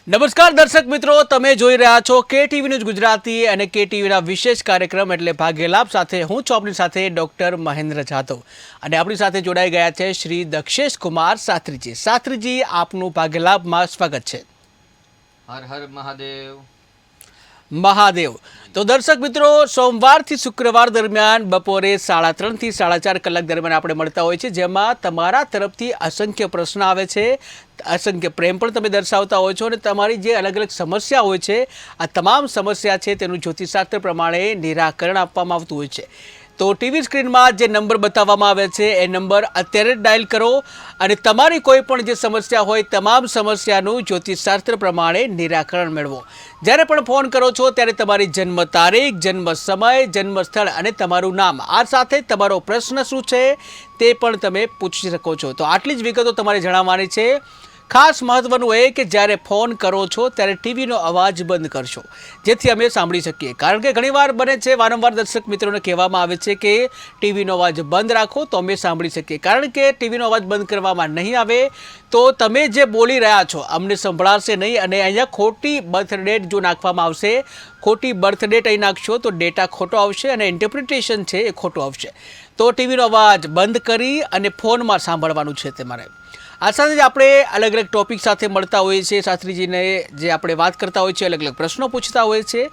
નમસ્કાર દર્શક મિત્રો, તમે જોઈ રહ્યા છો કે ટીવી ન્યૂઝ ગુજરાતી અને કે ટીવીના વિશેષ કાર્યક્રમ એટલે ભાગ્યલાભ સાથે હું છું આપણી સાથે ડૉક્ટર મહેન્દ્ર જાધવ અને આપણી સાથે જોડાઈ ગયા છે શ્રી દક્ષેશ કુમાર શાસ્ત્રીજી. શાસ્ત્રીજી, આપનું ભાગ્યલાભમાં સ્વાગત છે. હર હર મહાદેવ. મહાદેવ. તો દર્શક મિત્રો, સોમવારથી શુક્રવાર દરમિયાન બપોરે 3:30 થી 4:30 કલાક દરમિયાન આપણે મળતા હોય છે, જેમાં તમારા તરફથી અસંખ્ય પ્રશ્ન આવે છે, અસંખ્ય પ્રેમ પણ તમે દર્શાવતા હોય છો અને તમારી જે અલગ અલગ સમસ્યા હોય છે, આ તમામ સમસ્યા છે તેનું જ્યોતિષશાસ્ત્ર પ્રમાણે નિરાકરણ આપવામાં આવતું હોય છે. તો ટીવી સ્ક્રીનમાં જે નંબર બતાવવામાં આવે છે એ નંબર અત્યારે જ ડાયલ કરો અને તમારી કોઈ પણ જે સમસ્યા હોય તમામ સમસ્યાનું જ્યોતિષશાસ્ત્ર પ્રમાણે નિરાકરણ મેળવો. જ્યારે પણ ફોન કરો છો ત્યારે તમારી જન્મ તારીખ, જન્મ સમય, જન્મ સ્થળ અને તમારું નામ, આ સાથે તમારો પ્રશ્ન શું છે તે પણ તમે પૂછી શકો છો. તો આટલી જ વિગતો તમારે જણાવવાની છે. ખાસ મહત્વનું એ કે જ્યારે ફોન કરો છો ત્યારે ટીવીનો અવાજ બંધ કરશો, જેથી અમે સાંભળી શકીએ. કારણ કે ઘણીવાર બને છે, વારંવાર દર્શક મિત્રોને કહેવામાં આવે છે કે ટીવીનો અવાજ બંધ રાખો તો અમે સાંભળી શકીએ. કારણ કે ટીવીનો અવાજ બંધ કરવામાં નહીં આવે તો તમે જે બોલી રહ્યા છો અમને સંભળાશે નહીં અને અહીંયા ખોટી બર્થ ડેટ જો નાખવામાં આવશે, ખોટી બર્થ ડેટ અહીં નાખશો તો ડેટા ખોટો આવશે અને ઇન્ટરપ્રિટેશન છે એ ખોટું આવશે. તો ટીવીનો અવાજ બંધ કરી અને ફોનમાં સાંભળવાનું છે તમારે. આ સાથે જ આપણે અલગ અલગ ટોપિક સાથે મળતા હોઈએ છીએ. શાસ્ત્રીજીને જે આપણે વાત કરતા હોઈએ છીએ, અલગ અલગ પ્રશ્નો પૂછતા હોઈએ છીએ.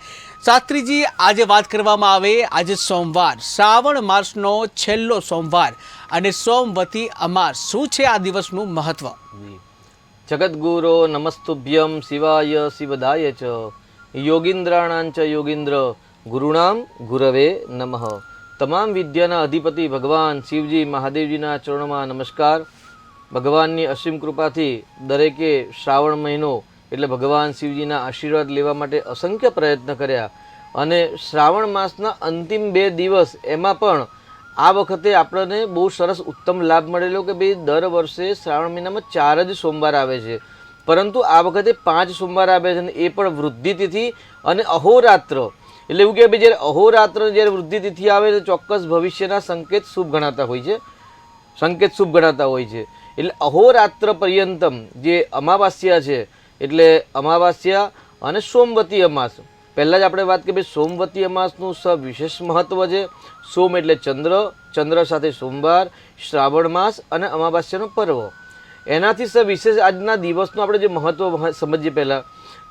શાસ્ત્રીજી, આજે વાત કરવામાં આવે, આજે સોમવાર, શ્રાવણ માસનો છેલ્લો સોમવાર અને સોમવતી અમાસ, શું છે આ દિવસનું મહત્વ? જગદગુરો નમસ્તુભ્યમ શિવાય શિવદાય ચ યોગીન્દ્રાણાં ચ યોગીન્દ્ર ગુરુણામ ગુરવે નમઃ. તમામ વિદ્યાના અધિપતિ ભગવાન શિવજી મહાદેવજીના ચરણોમાં નમસ્કાર. ભગવાનની અસીમ કૃપાથી દરેકે શ્રાવણ મહિનો એટલે ભગવાન શિવજીના આશીર્વાદ લેવા માટે અસંખ્ય પ્રયત્ન કર્યા અને શ્રાવણ માસના અંતિમ 2 દિવસ એમાં પણ આ વખતે આપણને બહુ સરસ ઉત્તમ લાભ મળેલો કે ભાઈ દર વર્ષે શ્રાવણ મહિનામાં 4 જ સોમવાર આવે છે, પરંતુ આ વખતે 5 સોમવાર આવે છે અને એ પણ વૃદ્ધિ તિથિ અને અહોરાત્ર. એટલે એવું કે ભાઈ જ્યારે અહોરાત્ર જ્યારે વૃદ્ધિ તિથિ આવે તો ચોક્કસ ભવિષ્યના સંકેત શુભ ગણાતા હોય છે. એટલે અહોરાત્ર પર્યંતમ જે અમાવાસ્યા છે, એટલે અમાવાસ્યા અને સોમવતી અમાસ. પહેલાં જ આપણે વાત કરીએ, સોમવતી અમાસનું સવિશેષ મહત્વ છે. સોમ એટલે ચંદ્ર, ચંદ્ર સાથે સોમવાર, શ્રાવણ માસ અને અમાવાસ્યાનો પર્વ. એનાથી સવિશેષ આજના દિવસનું આપણે જે મહત્વ સમજીએ પહેલાં,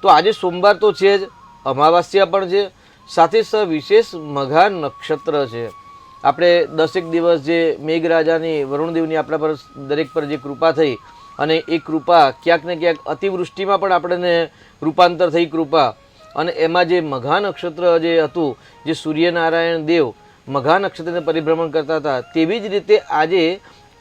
તો આજે સોમવાર તો છે જ, અમાવાસ્યા પણ છે, સાથે સવિશેષ મઘા નક્ષત્ર છે. આપણે 10 દિવસ જે મેઘરાજાની, વરુણદેવની આપણા પર દરેક પર જે કૃપા થઈ અને એ કૃપા ક્યાંક ને ક્યાંક અતિવૃષ્ટિમાં પણ આપણને રૂપાંતર થઈ કૃપા. અને એમાં જે મઘા નક્ષત્ર જે હતું, જે સૂર્યનારાયણ દેવ મઘા નક્ષત્રને પરિભ્રમણ કરતા હતા, તેવી જ રીતે આજે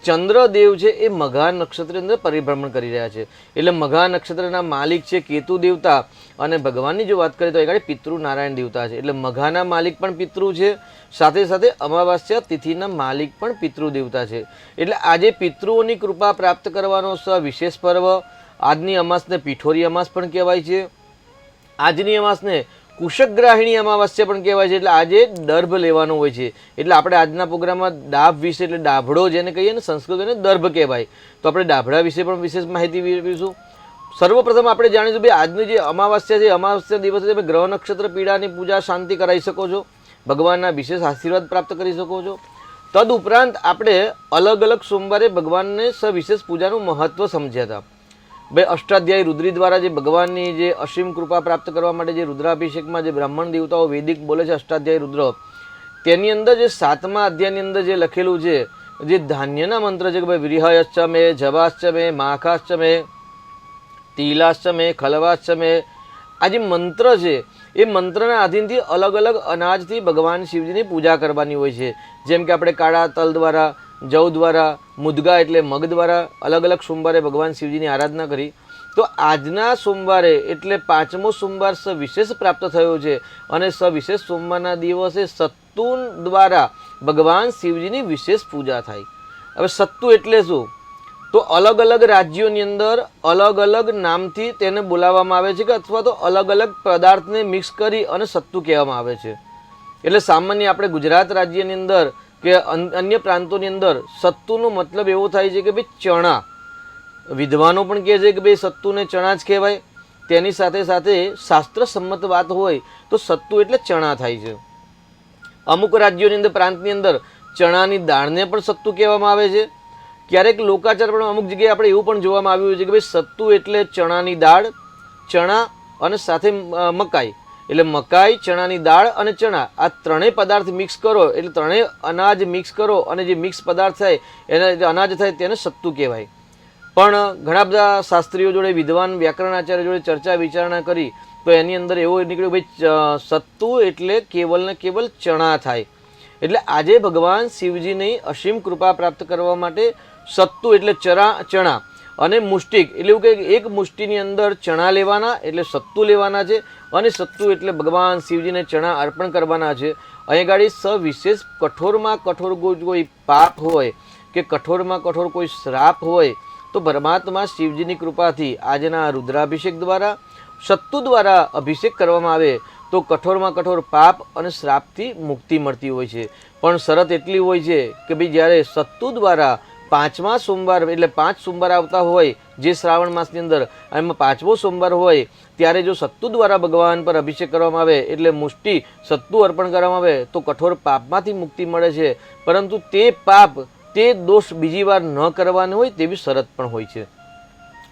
ચંદ્રદેવ છે એ મઘા નક્ષત્રની અંદર પરિભ્રમણ કરી રહ્યા છે. એટલે મઘા નક્ષત્રના માલિક છે કેતુ દેવતા અને ભગવાનની જો વાત કરીએ તો એ પિતૃ નારાયણ દેવતા છે. એટલે મઘાના માલિક પણ પિતૃ છે, સાથે સાથે અમાવાસ્યા તિથિના માલિક પણ પિતૃ દેવતા છે. એટલે આજે પિતૃઓની કૃપા પ્રાપ્ત કરવાનો વિશેષ પર્વ. આજની અમાસને પીઠોરી અમાસ પણ કહેવાય છે. આજની અમાસને કુશગ્રાહિણી અમાવાસ્યા પણ કહેવાય છે. એટલે આજે દર્ભ લેવાનો હોય છે. એટલે આપણે આજના પ્રોગ્રામમાં ડાભ વિશે, એટલે ડાભડો જેને કહીએ ને સંસ્કૃત દર્ભ કહેવાય, તો આપણે ડાભડા વિશે પણ વિશેષ માહિતી મેળવીશું. સર્વપ્રથમ આપણે જાણીશું ભાઈ આજની જે અમાવાસ્યા છે, અમાવાસ્યા દિવસે તમે ગ્રહ નક્ષત્ર પીડાની પૂજા શાંતિ કરાવી શકો છો, ભગવાનના વિશેષ આશીર્વાદ પ્રાપ્ત કરી શકો છો. તદ ઉપરાંત આપણે અલગ અલગ સોમવારે ભગવાનને સવિશેષ પૂજાનું મહત્વ સમજ્યા હતા. ભાઈ અષ્ટાધ્યાયી રુદ્રી દ્વારા જે ભગવાનની જે અસીમ કૃપા પ્રાપ્ત કરવા માટે જે રુદ્રાભિષેકમાં જે બ્રાહ્મણ દેવતાઓ વૈદિક બોલે છે અષ્ટાધ્યાયી રુદ્ર, તેની અંદર જે 7મા અધ્યાયની અંદર જે લખેલું છે, જે ધાન્યના મંત્ર છે કે ભાઈ વિરહયશ્ચમે, જવાશ્ચમે, માખાશ્ચમે, તિલાશ્ચમે, ખલવાશ્ચમે, આ જે મંત્ર છે એ મંત્રના આધીનથી અલગ અલગ અનાજથી ભગવાન શિવજીની પૂજા કરવાની હોય છે. જેમ કે આપણે કાળા તલ દ્વારા, જવ દ્વારા, મુદગા એટલે મગ દ્વારા અલગ અલગ સોમવારે ભગવાન શિવજીની આરાધના કરી. તો આજના સોમવારે એટલે 5મો સોમવાર સવિશેષ પ્રાપ્ત થયો છે અને સવિશેષ સોમવારના દિવસે સત્તુ દ્વારા ભગવાન શિવજીની વિશેષ પૂજા થાય. હવે સત્તુ એટલે શું? તો અલગ અલગ રાજ્યોની અંદર અલગ અલગ નામથી તેને બોલાવવામાં આવે છે કે અથવા તો અલગ અલગ પદાર્થને મિક્સ કરી અને સત્તુ કહેવામાં આવે છે. એટલે સામાન્ય આપણે ગુજરાત રાજ્યની અંદર કે અન્ય પ્રાંતોની અંદર સત્તુનો મતલબ એવો થાય છે કે ભાઈ ચણા. વિદ્વાનો પણ કહે છે કે ભાઈ સત્તુને ચણા જ કહેવાય. તેની સાથે સાથે શાસ્ત્ર સંમત વાત હોય તો સત્તુ એટલે ચણા થાય છે. અમુક રાજ્યોની અંદર પ્રાંતની અંદર ચણાની દાળને પણ સત્તુ કહેવામાં આવે છે. ક્યારેક લોકાચાર પણ અમુક જગ્યાએ આપણે એવું પણ જોવામાં આવ્યું છે કે ભાઈ સત્તુ એટલે ચણાની દાળ, ચણા અને સાથે મકાઈ, એટલે મકાઈ, ચણાની દાળ અને ચણા આ ત્રણેય પદાર્થ મિક્સ કરો એટલે ત્રણેય અનાજ મિક્સ કરો અને જે મિક્સ પદાર્થ થાય એને જે અનાજ થાય તેને સત્તુ કહેવાય. પણ ઘણા બધા શાસ્ત્રીઓ જોડે, વિદ્વાન વ્યાકરણાચાર્ય જોડે ચર્ચા વિચારણા કરી તો એની અંદર એવો નીકળ્યો ભાઈ સત્તુ એટલે કેવલ ને કેવલ ચણા થાય. એટલે આજે ભગવાન શિવજીની અસીમ કૃપા પ્રાપ્ત કરવા માટે સત્તુ એટલે ચણા અને મુષ્ટિક એટલે એવું કે એક મુષ્ટિની અંદર ચણા લેવાના એટલે સત્તુ લેવાના છે અને સત્તુ એટલે ભગવાન શિવજીને ચણા અર્પણ કરવાના છે. અહીં ગાડી સવિશેષ કઠોરમાં કઠોર કોઈ પાપ હોય કે કઠોરમાં કઠોર કોઈ શ્રાપ હોય તો પરમાત્મા શિવજીની કૃપાથી આજના રુદ્રાભિષેક દ્વારા સત્તુ દ્વારા અભિષેક કરવામાં આવે તો કઠોરમાં કઠોર પાપ અને શ્રાપથી મુક્તિ મળતી હોય છે. પણ શરત એટલી હોય છે કે ભાઈ જ્યારે સત્તુ દ્વારા 5મા સોમવાર એટલે 5 સોમવાર આવતા હોય જે શ્રાવણ માસની અંદર એમાં 5મો સોમવાર હોય ત્યારે જો સત્તુ દ્વારા ભગવાન પર અભિષેક કરવામાં આવે એટલે મુષ્ટિ સત્તુ અર્પણ કરવામાં આવે તો કઠોર પાપમાંથી મુક્તિ મળે છે. પરંતુ તે પાપ તે દોષ બીજી વાર ન કરવાનો હોય તેવી શરત પણ હોય છે.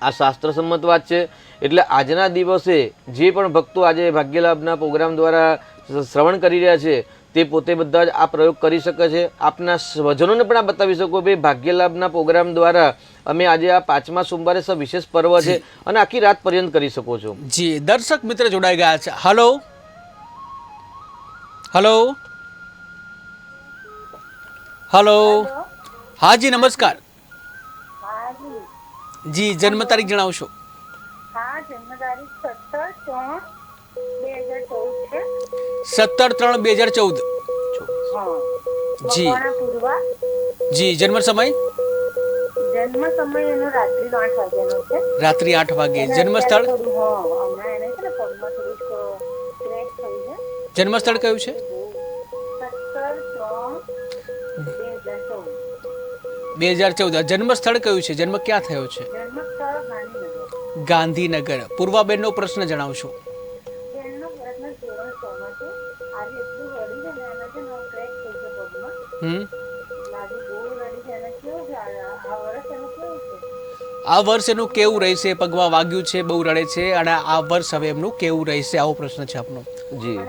આ શાસ્ત્ર સંમત વાત છે. એટલે આજના દિવસે જે પણ ભક્તો આજે ભાગ્યલાભના પ્રોગ્રામ દ્વારા શ્રવણ કરી રહ્યા છે તે પોતે બધા જ આ પ્રયોગ કરી શકે છે. આપના સ્વજનોને પણ આ બતાવી શકો ભાઈ ભાગ્યલાભના પ્રોગ્રામ દ્વારા અમે આજે આ 5મા સોમવારે વિશેષ પર્વ છે અને આખી રાત પર્યંત કરી શકો છો. જી દર્શક મિત્ર જોડાઈ ગયા છે. હલો હલો હલો હા જી નમસ્કાર. જી જન્મ તારીખ જણાવશો? હા, જન્મ તારીખ 17/3/2014 છે. 17/3/2014. જી મકવાણા પૂર્વા. જી જન્મ સમય? જન્મ સમય એનો રાત્રિ 8 વાગ્યાનો છે. રાત્રિ 8 વાગે. જન્મ સ્થળ? હમણાં એને છે ને પગમાં થોડુંક ક્રેક થઈ છે. જન્મ સ્થળ કયું છે? 17/3/2014. જન્મ સ્થળ કયું છે? જન્મ ક્યાં થયો છે? જન્મ સ્થળ ગાંધીનગર. ગાંધીનગર. પૂર્વાબેનનો પ્રશ્ન જણાવશો? બેનનો પ્રશ્ન ધોરણ 6 માં છે. આજે એટલું રડી છે ને એના છે ને ક્રેક થઈ છે પગમાં. લાગે બહુ રડી છે. એને કેવું છે આ વર્ષ એનું કેવું છે? આ વર્ષ એનું કેવું રહેશે? પગમાં વાગ્યું છે, બહુ રડે છે અને આ વર્ષ હવે એમનું કેવું રહેશે આવો પ્રશ્ન છે આપનો. જી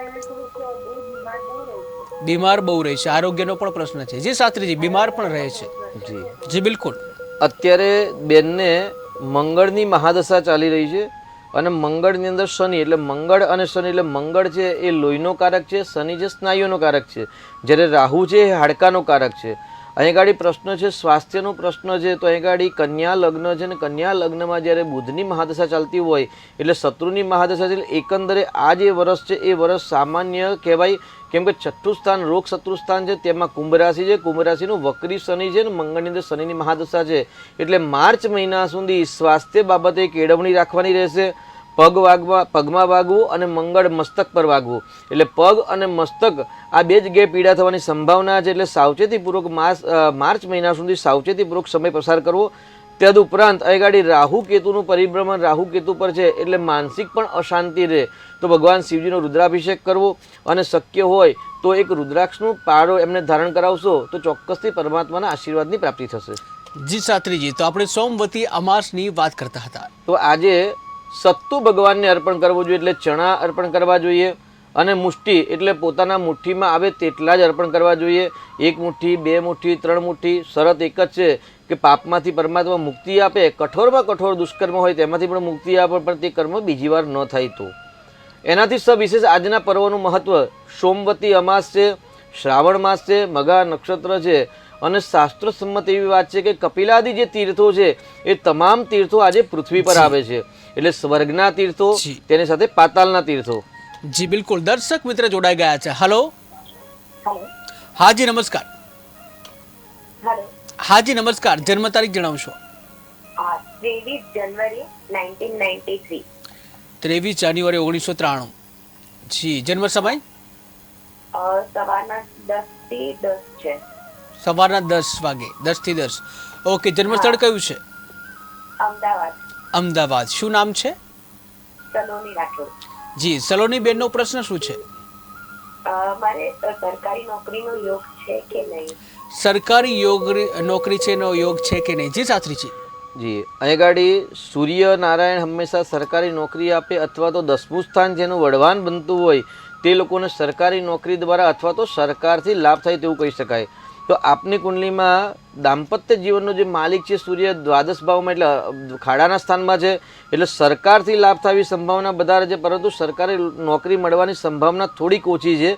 બીમાર બહુ રહે છે, આરોગ્યનો પણ પ્રશ્ન છે. જી શાસ્ત્રીજી બીમાર પણ રહે છે. જી જી બિલકુલ. અત્યારે બેનને મંગળની મહાદશા ચાલી રહી છે અને મંગળની અંદર શનિ એટલે મંગળ અને શનિ એટલે મંગળ છે એ લોહીનો કારક છે, શનિ છે સ્નાયુનો કારક છે, જ્યારે રાહુ છે એ હાડકાનો કારક છે. અહીં ગાડી પ્રશ્ન છે સ્વાસ્થ્યનો પ્રશ્ન છે તો અહીં ગાડી કન્યા લગ્ન છે ને કન્યા લગ્નમાં જ્યારે બુધની મહાદશા ચાલતી હોય એટલે શત્રુની મહાદશા છે. એકંદરે આ જે વર્ષ છે એ વર્ષ સામાન્ય કહેવાય કેમ કે 6થું સ્થાન રોગ શત્રુ સ્થાન છે તેમાં કુંભ રાશિ છે. કુંભ રાશિનું વક્રી શનિ છે ને મંગળની અંદર શનિની મહાદશા છે એટલે માર્ચ મહિના સુધી સ્વાસ્થ્ય બાબતે કેળવણી રાખવાની રહેશે. પગમાં વાગવું અને મંગળ મસ્તક પર વાગવું એટલે પગ અને મસ્તક આ બે જગ્યાએ પીડા થવાની સંભાવના છે. એટલે સાવચેતીપૂર્વક માર્ચ મહિના સુધી સાવચેતીપૂર્વક સમય પસાર કરવો. તદુપરાંત અહીં ગાડી રાહુ કેતુનું પરિભ્રમણ રાહુ કેતુ પર છે એટલે માનસિક પણ અશાંતિ રહે તો ભગવાન શિવજીનો રુદ્રાભિષેક કરવો અને શક્ય હોય તો એક રુદ્રાક્ષનું પારો એમને ધારણ કરાવશો તો ચોક્કસથી પરમાત્માના આશીર્વાદની પ્રાપ્તિ થશે. જી શાસ્ત્રીજી, તો આપણે સોમવતી અમાસની વાત કરતા હતા. તો આજે સત્તુ ભગવાનને અર્પણ કરવું જોઈએ એટલે ચણા અર્પણ કરવા જોઈએ અને મુઠ્ઠી એટલે પોતાના મુઠ્ઠીમાં આવે તેટલા જ અર્પણ કરવા જોઈએ. 1 મુઠ્ઠી 2 મુઠ્ઠી 3 મુઠ્ઠી. શરત એક જ છે કે પાપમાંથી પરમાત્મા મુક્તિ આપે, કઠોરમાં કઠોર દુષ્કર્મ હોય તેમાંથી પણ મુક્તિ આપે પણ તે કર્મ બીજી વાર ન થાય તો. એનાથી સવિશેષ આજના પર્વનું મહત્વ સોમવતી અમાસ છે, શ્રાવણ માસ છે, મઘા નક્ષત્ર છે અને શાસ્ત્ર સંમત એવી વાત છે કે કપિલાદિ જે તીર્થો છે એ તમામ તીર્થો આજે પૃથ્વી પર આવે છે એટલે સ્વર્ગના તીર્થો તેની સાથે પાતાલના તીર્થો. જી બિલકુલ. દર્શક મિત્ર જોડાઈ ગયા છે. હલો હા જી નમસ્કાર. હા જી નમસ્કાર. જન્મ તારીખ જણાવશો? 23 જાન્યુઆરી 1993. 23 જાન્યુઆરી 1993. જી જન્મ સમય? સવારના 10 થી 10 છે. સવારના 10 વાગે 10 થી 10. ઓકે. જન્મ સ્થળ કયું છે? અમદાવાદ. અમદાવાદ. શું નામ છે? સલોની રાઠોડ. જી સલોની બેનનો પ્રશ્ન શું છે? મારે સરકારી નોકરીનો યોગ છે કે નહીં? સરકારી નોકરી છે નો યોગ છે કે નહીં? જી શાસ્ત્રીજી. જી અહીં ગાડી સૂર્યનારાયણ હંમેશા સરકારી નોકરી આપે અથવા તો 10મું સ્થાન જેનું વડવાન બનતું હોય તે લોકોને સરકારી નોકરી દ્વારા અથવા તો સરકારથી લાભ થાય તેવું કહી શકાય. તો આપની કુંડલીમાં દાંપત્ય જીવનનો જે માલિક છે સૂર્ય દ્વાદશ ભાવમાં એટલે ખાડાના સ્થાનમાં છે, એટલે સરકારથી લાભ થવાની સંભાવના વધારે છે, પરંતુ સરકારી નોકરી મળવાની સંભાવના થોડીક ઓછી છે.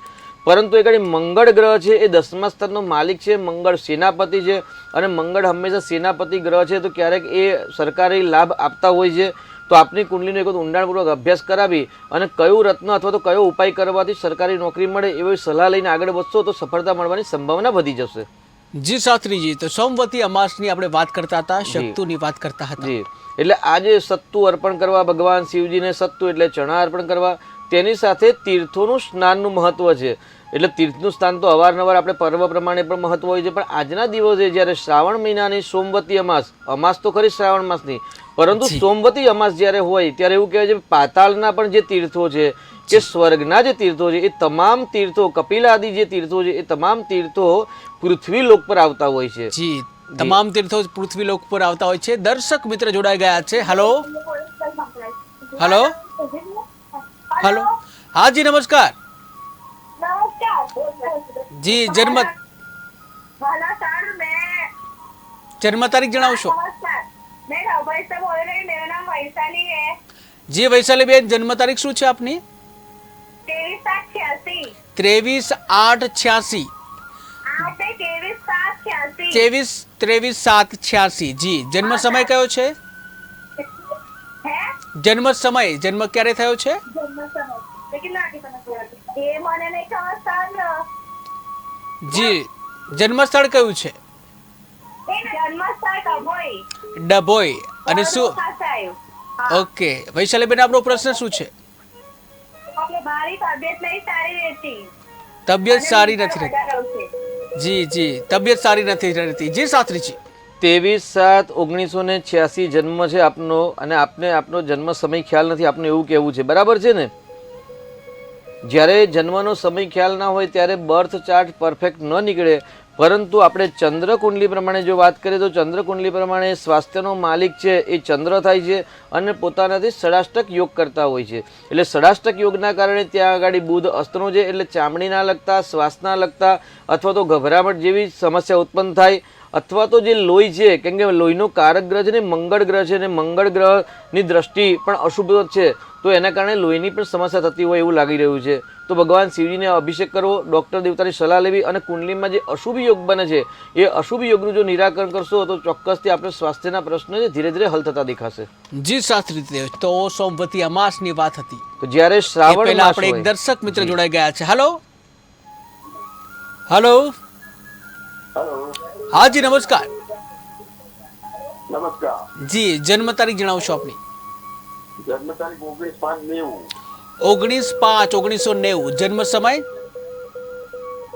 પરંતુ એ ઘડી મંગળ ગ્રહ છે એ 10મા સ્થાનનો માલિક છે. મંગળ સેનાપતિ છે અને મંગળ હંમેશા સેનાપતિ ગ્રહ છે, તો ક્યારેક એ સરકારી લાભ આપતા હોય છે. તો આપની કુંડલીનો એક વખત ઊંડાણપૂર્વક અભ્યાસ કરાવી અને કયું રત્ન અથવા તો કયો ઉપાય કરવાથી સરકારી નોકરી મળે એવી સલાહ લઈને આગળ વધશો તો સફળતા મળવાની સંભાવના વધી જશે. જી શાસ્ત્રીજી, તો સોમવતી અમાસની આપણે વાત કરતા હતા, શક્તુની વાત કરતા હતા. જી એટલે આજે સત્તુ અર્પણ કરવા, ભગવાન શિવજીને સત્તુ એટલે ચણા અર્પણ કરવા, તેની સાથે તીર્થોનું સ્નાનનું મહત્વ છે. એટલે તીર્થનું સ્થાન તો અવારનવાર આપણે પર્વ પ્રમાણે પણ મહત્વ હોય છે, પણ આજના દિવસે જ્યારે શ્રાવણ મહિનાની સોમવતી અમાસ તો ખરી શ્રાવણ માસની, પરંતુ સોમવતી અમાસ જ્યારે હોય ત્યારે એવું કહેવાય છે પાતાળના પણ જે તીર્થો છે કે સ્વર્ગના જે તીર્થો છે એ તમામ તીર્થો, કપિલ આદિ જે તીર્થો છે એ તમામ તીર્થો પૃથ્વી લોક પર આવતા હોય છે. જી તમામ તીર્થો પૃથ્વી લોક પર આવતા હોય છે. દર્શક મિત્ર જોડાઈ ગયા છે. હલો હલો હલો, હા જી નમસ્કાર. જી જન્મ તારીખ જણાવશો? જી વૈશાલી બેન, જન્મ તારીખ શું છે આપની? 23/8/86. 23/7/86. જી જન્મ સમય કયો છે? જન્મ સમય, જન્મ ક્યારે થયો છે? જી જન્મ સ્થળ કયું છે? ડભોઈ. અને શું? ઓકે વૈશાલીબેન, આપણો પ્રશ્ન શું છે? તબિયત સારી નથી રહેતી. જી જી તબિયત સારી નથી રહેતી. જી શાસ્ત્રીજી. 23/7/1986 જન્મ છે આપનો, અને આપને આપનો જન્મ સમય ખ્યાલ નથી, આપનું એવું કહેવું છે, બરાબર છે ને? જ્યારે જન્મનો સમય ખ્યાલ ના હોય ત્યારે બર્થ ચાર્ટ પરફેક્ટ ન નીકળે, પરંતુ આપણે ચંદ્ર કુંડલી પ્રમાણે જો વાત કરીએ તો ચંદ્ર કુંડલી પ્રમાણે સ્વાસ્થ્યનો માલિક છે એ ચંદ્ર થાય છે અને પોતાનાથી ષડાષ્ટક યોગ કરતા હોય છે. એટલે ષડાષ્ટક યોગના કારણે ત્યાં આગળ બુધ અસ્તનો છે, એટલે ચામડીના લગતા, શ્વાસના લગતા અથવા તો ગભરામણ જેવી સમસ્યા ઉત્પન્ન થાય, અથવા તો જે લોહી છે, કેમ કે લોહીનો કારક ગ્રહ છે ને મંગળ ગ્રહ છે, અને મંગળ ગ્રહની દ્રષ્ટિ પણ અશુભ છે, તો એના કારણે લોહીની પણ સમસ્યા થતી હોય એવું લાગી રહ્યું છે. તો ભગવાન શિવજીને અભિષેક કરવો, ડૉક્ટર દેવતાની સલાહ લેવી, અને કુંડલીમાં જે અશુભ યોગ બને છે એ અશુભ યોગનું જો નિરાકરણ કરશો તો ચોક્કસથી આપણે સ્વાસ્થ્યના પ્રશ્નો છે ધીરે ધીરે હલ થતા દેખાશે. જી શાસ્ત્રી, તો સોમવતી અમાસની વાત હતી. તો જ્યારે શ્રાવણ માસ આપણે એક દર્શક મિત્ર જોડાઈ ગયા છે. હલો હલો, હા જી નમસ્કાર. નમસ્કાર જી જન્મ તારીખ જણાવશો આપની? જન્મ તારીખ 19/5/90. 19/5/1990. જન્મ સમય?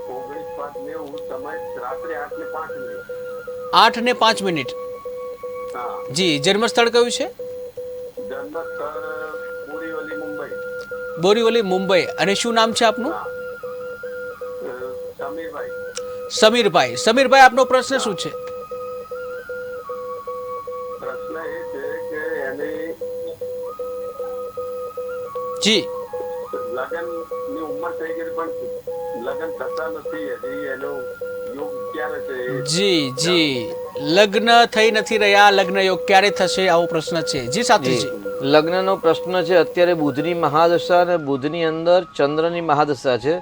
19/5/90. સમય રાત્રે 8:05. હા. જી જન્મ સ્થળ કયું છે? જન્મ સ્થળ બોરીવલી, મુંબઈ. બોરીવલી, મુંબઈ. અને શું નામ છે આપનું? સમીરભાઈ. સમીરભાઈ. સમીરભાઈ, આપનો પ્રશ્ન શું છે? પ્રશ્ન એ છે કે એની જી લગ્નની ઉંમર થઈ ગઈ પણ લગ્ન થતા નથી, હજી એનો યોગ ક્યારે છે? જી જી લગ્ન થઈ નથી રહ્યા, લગ્ન યોગ ક્યારે થશે આવો પ્રશ્ન છે. જી શાસ્ત્રીજી. લગ્નનો પ્રશ્ન છે. અત્યારે બુધની મહાદશા અને બુધની અંદર ચંદ્રની મહાદશા છે.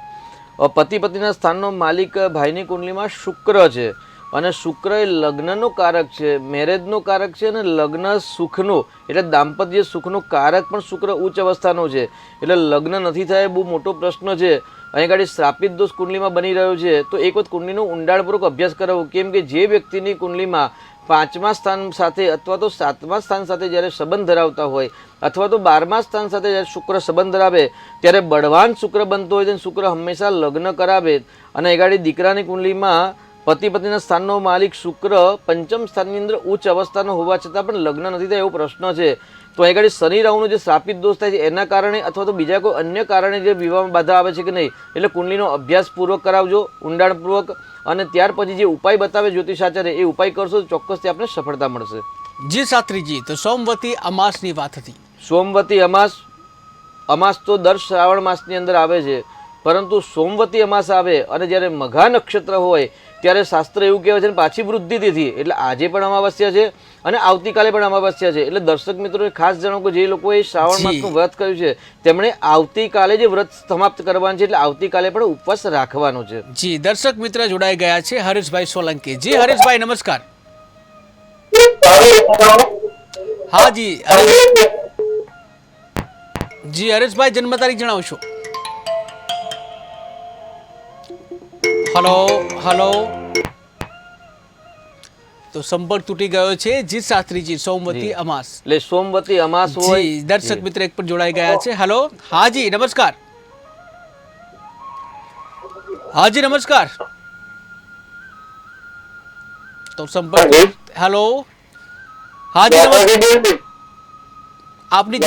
પતિ પત્નીના સ્થાનનો માલિક ભાઈની કુંડલીમાં શુક્ર છે, અને શુક્ર એ લગ્નનો કારક છે, મેરેજનો કારક છે, અને લગ્ન સુખનો એટલે દાંપત્ય સુખનો કારક પણ શુક્ર ઉચ્ચ અવસ્થાનો છે. એટલે લગ્ન નથી થાય બહુ મોટો પ્રશ્ન છે. અહીં ગાડી શ્રાપિત દોષ કુંડલીમાં બની રહ્યો છે, તો એક વખત કુંડલીનો ઊંડાણપૂર્વક અભ્યાસ કરાવો. કેમ કે જે વ્યક્તિની કુંડલીમાં 5મા સ્થાન સાથે અથવા તો 7મા સ્થાન સાથે જ્યારે સંબંધ ધરાવતા હોય, અથવા તો 12મા સ્થાન સાથે જ્યારે શુક્ર સંબંધ ધરાવે ત્યારે બળવાન શુક્ર બનતો હોય તો શુક્ર હંમેશા લગ્ન કરાવે. અને એ ગાડી દીકરાની કુંડલીમાં પતિ પત્નીના સ્થાનનો માલિક શુક્ર 5મ સ્થાનની અંદર ઉચ્ચ અવસ્થાનો હોવા છતાં પણ લગ્ન નથી થાય એવો પ્રશ્ન છે. તો અહીં આગળ શનિ રાહુનો જે શ્રાપિત દોષ થાય છે એના કારણે અથવા તો બીજા કોઈ અન્ય કારણે જે વિવાહમાં બાધા આવે છે કે નહીં, એટલે કુંડલીનો અભ્યાસપૂર્વક કરાવજો, ઊંડાણપૂર્વક, અને ત્યાર પછી જે ઉપાય બતાવે જ્યોતિષાચાર્ય એ ઉપાય કરશો તો ચોક્કસથી આપને સફળતા મળશે. જી શાસ્ત્રીજી, તો સોમવતી અમાસની વાત હતી. સોમવતી અમાસ તો દર શ્રાવણ માસની અંદર આવે છે, પરંતુ સોમવતી અમાસ આવે અને જ્યારે મઘા નક્ષત્ર હોય ત્યારે શાસ્ત્ર એવું કહેવાય છે ને પાછી વૃદ્ધિ તિથિ, એટલે આજે પણ અમાવસ્યા છે અને આવતીકાલે પણ અમાવસ્યા છે. એટલે દર્શક મિત્રોને ખાસ જણાવું કે જે લોકોએ શ્રાવણ માસનું વ્રત કર્યું છે તેમણે આવતીકાલે જે વ્રત સમાપ્ત કરવાનું છે, એટલે આવતીકાલે પણ ઉપવાસ રાખવાનો છે. જી દર્શક મિત્ર જોડાઈ ગયા છે હરેશભાઈ સોલંકી. જી હરેશભાઈ નમસ્કાર. હા જી જી હરેશભાઈ, જન્મ તારીખ જણાવશો? હલો હલો, તો સંપર્ક તૂટી ગયો છે. જી શાસ્ત્રીજી, સોમવતી અમાસ. એટલે સોમવતી અમાસ હોય. જી દર્શક મિત્ર એક પણ જોડાઈ ગયા છે. હલો હા જી નમસ્કાર. હા જી નમસ્કાર. તો સંપર્ક, હેલો હા જી નમસ્કાર. આપની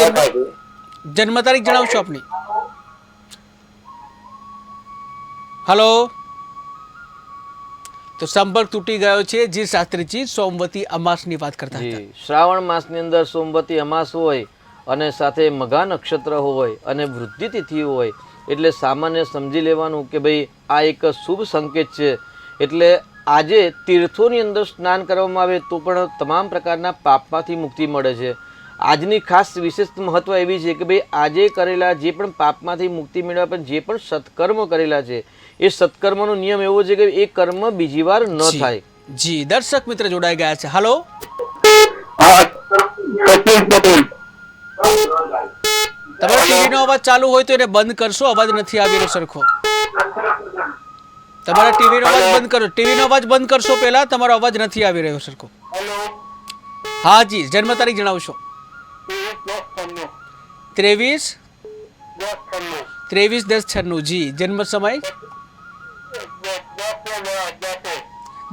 જન્મ તારીખ જણાવશો આપની? હલો, તો સંપર્ક તૂટી ગયો છે. જી શાસ્ત્રીજી, સોમવતી અમાસની વાત કરતા હતા. શ્રાવણ માસની અંદર સોમવતી અમાસ હોય અને સાથે મઘા નક્ષત્ર હોય અને વૃદ્ધિ તિથિ હોય, એટલે સામાન્ય સમજી લેવાનું કે ભાઈ આ એક શુભ સંકેત છે. એટલે આજે તીર્થોની અંદર સ્નાન કરવામાં આવે તો પણ તમામ પ્રકારના પાપમાંથી મુક્તિ મળે છે. આજની ખાસ વિશેષ મહત્વ એવી છે કે ભાઈ આજે કરેલા જે પણ પાપમાંથી મુક્તિ મેળવ્યા પણ જે પણ સત્કર્મ કરેલા છે એ સત્કર્મનો નિયમ એવો છે કે એ કર્મ બીજી વાર ન થાય. જી દર્શક મિત્ર જોડાઈ ગયા છે. હલો, તમારો ટીવી નો અવાજ ચાલુ હોય તો એને બંધ કરશો, અવાજ નથી આવી રહ્યો સરખો. તમારા ટીવી નો અવાજ બંધ કરો, ટીવી નો અવાજ બંધ કરશો પહેલા, તમારો અવાજ નથી આવી રહ્યો સરખો. હા જી, જન્મ તારીખ જણાવશો? 23/10/96. જી જન્મ સમય?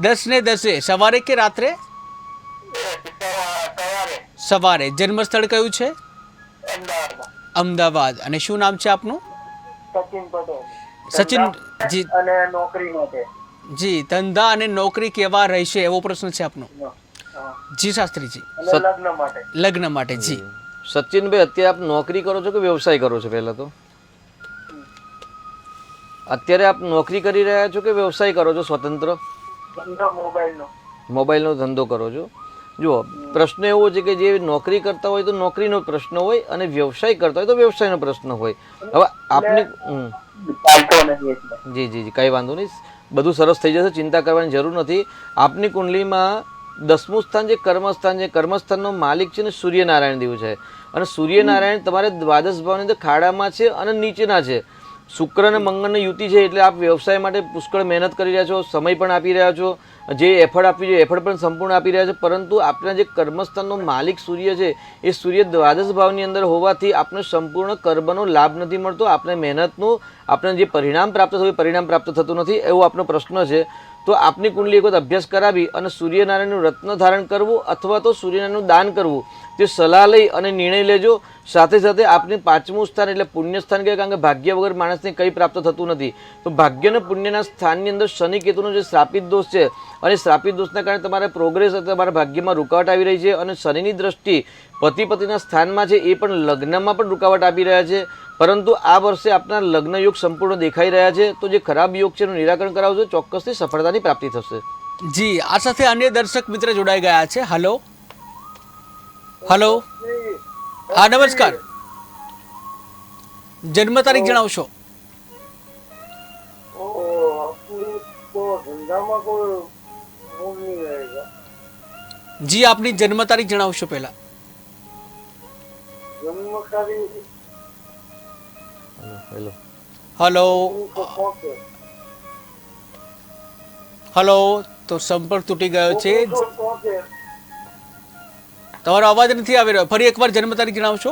10:10 સવારે કે રાત્રે? સવારે. જન્મ સ્થળ કયું છે? અમદાવાદ. અને શું નામ છે આપનું? સચિન જી. અને નોકરી માટે જી ધંધા અને નોકરી કેવા રહેશે એવો પ્રશ્ન છે આપનો? જી શાસ્ત્રીજી, લગ્ન માટે. જી સચિનભાઈ, અત્યારે આપ નોકરી કરો છો કે વ્યવસાય કરો છો? પહેલા તો અત્યારે આપ નોકરી કરી રહ્યા છો કે વ્યવસાય કરો છો સ્વતંત્ર? મોબાઈલનો ધંધો કરો છો. જુઓ, પ્રશ્ન એવો છે કે જે નોકરી કરતા હોય તો નોકરીનો પ્રશ્ન હોય અને વ્યવસાય કરતા હોય તો વ્યવસાયનો પ્રશ્ન હોય. હવે આપને જી જી જી કઈ વાંધો નહીં, બધું સરસ થઈ જશે, ચિંતા કરવાની જરૂર નથી. આપની કુંડલીમાં 10મું સ્થાન જે કર્મસ્થાન છે, કર્મસ્થાનનો માલિક છે ને સૂર્યનારાયણ દેવ છે. અને સૂર્યનારાયણ તમારે દ્વાદશ ભાવની અંદર ખાડામાં છે અને નીચેના છે. શુક્ર અને મંગળની યુતિ છે, એટલે આપ વ્યવસાય માટે પુષ્કળ મહેનત કરી રહ્યા છો, સમય પણ આપી રહ્યા છો, જે એફર્ટ આપવી જોઈએ એફર્ટ પણ સંપૂર્ણ આપી રહ્યા છો. પરંતુ આપણા જે કર્મસ્થાનનો માલિક સૂર્ય છે એ સૂર્ય દ્વાદશ ભાવની અંદર હોવાથી આપણે સંપૂર્ણ કર્મનો લાભ નથી મળતો. આપણે મહેનતનું આપણે જે પરિણામ પ્રાપ્ત થયું એ પરિણામ પ્રાપ્ત થતું નથી, એવો આપણો પ્રશ્ન છે. તો આપની કુંડલી એક વખત અભ્યાસ કરાવી અને સૂર્યનારાયણનું રત્ન ધારણ કરવું અથવા તો સૂર્યનારાયણનું દાન કરવું તે સલાહ લઈ અને નિર્ણય લેજો. સાથે સાથે આપને 5મું સ્થાન એટલે પુણ્ય સ્થાન કહેવાય, કારણ કે ભાગ્ય વગર માણસને કંઈ પ્રાપ્ત થતું નથી. તો ભાગ્ય અને પુણ્યના સ્થાનની અંદર શનિ કેતુનો જે શ્રાપિત દોષ છે અને શ્રાપિત દોષના કારણે તમારા પ્રોગ્રેસ અથવા તમારા ભાગ્યમાં રૂકાવટ આવી રહી છે. અને શનિની દ્રષ્ટિ પતિના સ્થાનમાં છે, એ પણ લગ્નમાં પણ રૂકાવટ આપી રહ્યા છે. પરંતુ આ વર્ષે આપના લગ્ન યોગ સંપૂર્ણ દેખાઈ રહ્યા છે. તો જે ખરાબ યોગ છે એનું નિરાકરણ કરાવજો, ચોક્કસથી સફળતાની પ્રાપ્તિ થશે. જી આ સાથે અન્ય દર્શક મિત્ર જોડાઈ ગયા છે. હલો હલો, હા નમસ્કાર. જન્મ તારીખ જણાવશો? જી આપની જન્મ તારીખ જણાવશો પહેલા? હલો હલો, તો સંપર્ક તૂટી ગયો છે, તમારો અવાજ નથી આવી રહ્યો. ફરી એકવાર જન્મ તારીખ જણાવશો?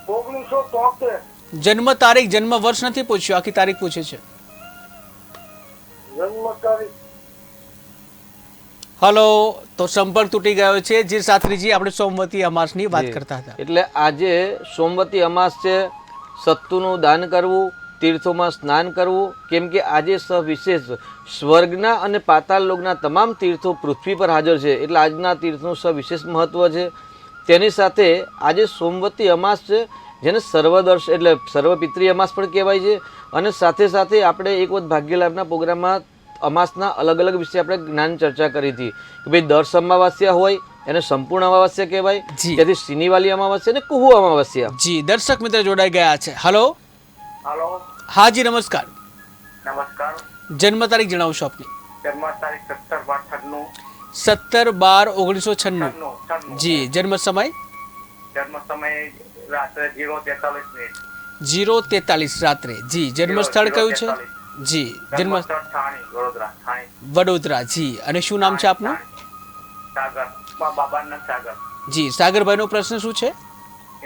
1973. જન્મ તારીખ, જન્મ વર્ષ નથી પૂછ્યું, આખી તારીખ પૂછે છે. જન્મ તારીખ હલો, તો સંપર્ક તૂટી ગયો છે. જે શાસ્ત્રીજી આપણે સોમવતી અમાસની વાત કરતા હતા. એટલે આજે સોમવતી અમાસ છે. સત્તુનું દાન કરવું, તીર્થોમાં સ્નાન કરવું, કેમ કે આજે સવિશેષ સ્વર્ગના અને પાતાળ લોકના તમામ તીર્થો પૃથ્વી પર હાજર છે. એટલે આજના તીર્થનું સવિશેષ મહત્વ છે. તેની સાથે આજે સોમવતી અમાસ છે, જેને સર્વદર્શ એટલે સર્વપિતૃ અમાસ પણ કહેવાય છે. અને સાથે સાથે આપણે એક વખત ભાગ્યલાભના પ્રોગ્રામમાં અમાસના અલગ અલગ વિશે આપણે જ્ઞાન ચર્ચા કરી હતી કે ભાઈ દર અમાવાસ્યા હોય એને સંપૂર્ણ અમાવાસ્યા કહેવાય, જી. ત્યાંથી શનિવાલી અમાવાસ્યા અને કુહુ અમાવાસ્યા. જી, દર્શક મિત્ર જોડાઈ ગયા છે. હલો, હાલો, હાજી નમસ્કાર. નમસ્કાર. જન્મ તારીખ જણાવશો આપની? જન્મ તારીખ 17/12/96. 17/12/1996. જી, જન્મ સમય? જન્મ સમય રાત્રે 0:43. 0:43 રાત્રે. જી, જન્મ સ્થળ કયું છે? જી, જન્મ સ્થળ થાણી, વડોદરા. થાણી, વડોદરા. જી, અને શું નામ છે આપનું? સાગર. બાબાનું નામ સાગર. જી, સાગરભાઈનો પ્રશ્ન શું છે?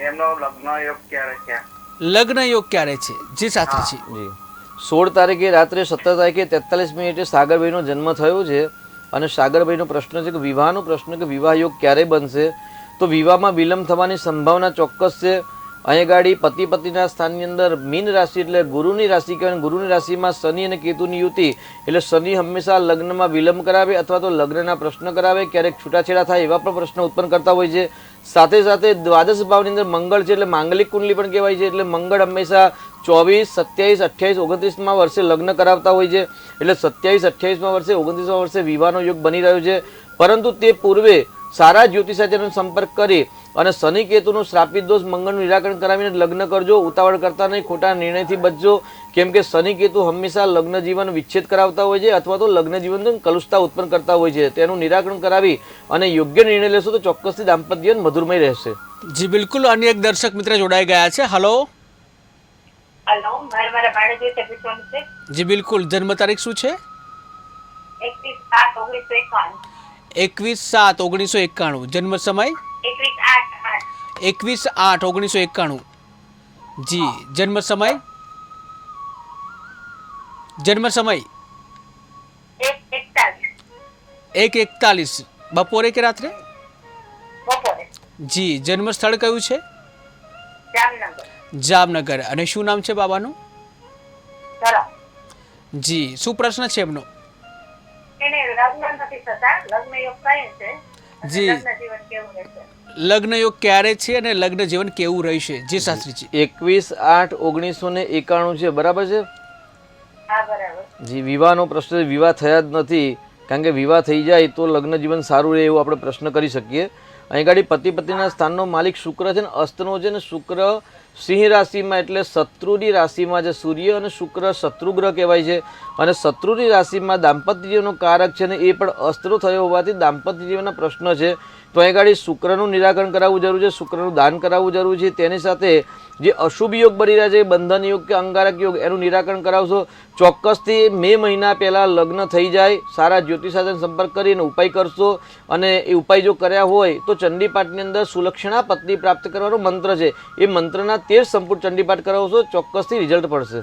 એમનો લગ્ન યોગ ક્યારે છે? લગ્ન યોગ ક્યારે છે? જી શાસ્ત્રીજી. જી 16 તારીખે રાત્રે 17 તારીખે 43 મિનિટે સાગરભાઈનો જન્મ થયો છે. અને સાગરભાઈનો પ્રશ્ન છે કે વિવાહનો પ્રશ્ન કે વિવાહ યોગ ક્યારે બનશે? તો વિવાહમાં વિલંબ થવાની સંભાવના ચોક્કસ છે. અહીંયા ગાડી પતિ પત્નીના સ્થાનની અંદર મીન રાશિ એટલે ગુરુની રાશિ કહેવાય. ગુરુની રાશિમાં શનિ અને કેતુની યુતિ એટલે શનિ હંમેશા લગ્નમાં વિલંબ કરાવે અથવા તો લગ્નના પ્રશ્ન કરાવે, ક્યારેક છૂટાછેડા થાય એવા પણ પ્રશ્ન ઉત્પન્ન કરતા હોય છે. સાથે સાથે દ્વાદશ ભાવની અંદર મંગળ છે એટલે માંગલિક કુંડલી પણ કહેવાય છે. એટલે મંગળ હંમેશા 24, 27, 28, 29માં વર્ષે લગ્ન કરાવતા હોય છે. એટલે 27, 28માં વર્ષે 29માં વર્ષે વિવાહનો યોગ બની રહ્યો છે. પરંતુ તે પૂર્વે સારા જ્યોતિષાચાર્યનો સંપર્ક કરી અને શનિ કેતુનું શ્રાપિત દોષ મંગળનું નિરાકરણ કરાવીને લગ્ન કરજો. ઉતાવળ કરતા નહીં, ખોટા નિર્ણયથી બચજો. કેમ કે શનિ કેતુ હંમેશા લગ્ન જીવન વિચ્છેદ કરાવતા હોય છે અથવા તો લગ્ન જીવન કલુષતા ઉત્પન્ન કરતા હોય છે. તેનું નિરાકરણ કરાવી અને યોગ્ય નિર્ણય લેશો તો ચોક્કસથી દાંપત્ય જીવન મધુરમય રહેશે. જી બિલકુલ. અન્ય એક દર્શક મિત્ર જોડાઈ ગયા છે. હલો, હેલો, મારા ભાડે વિશે પૂછવાનું છે. જી બિલકુલ. જન્મ તારીખ શું છે? 21/7/1991. 21/7/1991. જન્મ સમય? 21/8/1991. જી, જન્મ સમય? જન્મ સમય? 1:41. બપોરે કે રાત્રે? બપોરે. જી, જન્મ સ્થળ કયું છે? જામનગર. જામનગર. અને શું નામ છે બાબાનું? ધરમ. જી, શું પ્રશ્ન છે એમનો? એને લગ્ન નથી થતા, લગ્ન યોગ કહે છે. જી. લગ્ન જીવન કેવું રહેશે? લગ્ન યોગ ક્યારે છે અને લગ્ન જીવન કેવું રહેશે? જી શાસ્ત્રીજી. 21/8/1991 છે, બરાબર છે? હા, બરાબર. જી, વિવાહનો પ્રશ્ન વિવાહ થયા જ નથી. કારણ કે વિવાહ થઈ જાય તો લગ્ન જીવન સારું રહે એવું આપણે પ્રશ્ન કરી શકીએ. અહીં ગાડી પતિ પત્નીના સ્થાનનો માલિક શુક્ર છે ને અસ્તનો છે ને શુક્ર સિંહ રાશિમાં એટલે શત્રુની રાશિમાં છે. સૂર્ય અને શુક્ર શત્રુગ્રહ કહેવાય છે. અને શત્રુની રાશિમાં દાંપત્ય જીવનનો કારક છે ને એ પણ અસ્ત્રો થયો હોવાથી દાંપત્ય જીવનના પ્રશ્ન છે. તો અહીં ગાડી શુક્રનું નિરાકરણ કરાવવું જરૂર છે, શુક્રનું દાન કરાવવું જરૂર છે. તેની સાથે જે અશુભ યોગ બની રહ્યા છે બંધન યોગ કે અંગારક યોગ એનું નિરાકરણ કરાવશો ચોક્કસથી. મે મહિના પહેલાં લગ્ન થઈ જાય. સારા જ્યોતિષાચાર્યનો સંપર્ક કરીને ઉપાય કરશો અને એ ઉપાય જો કર્યા હોય તો ચંડીપાઠની અંદર સુલક્ષણા પત્ની પ્રાપ્ત કરવાનો મંત્ર છે. એ મંત્રના 13 સંપૂર્ણ ચંડીપાઠ કરાવશો ચોક્કસથી રિઝલ્ટ પડશે.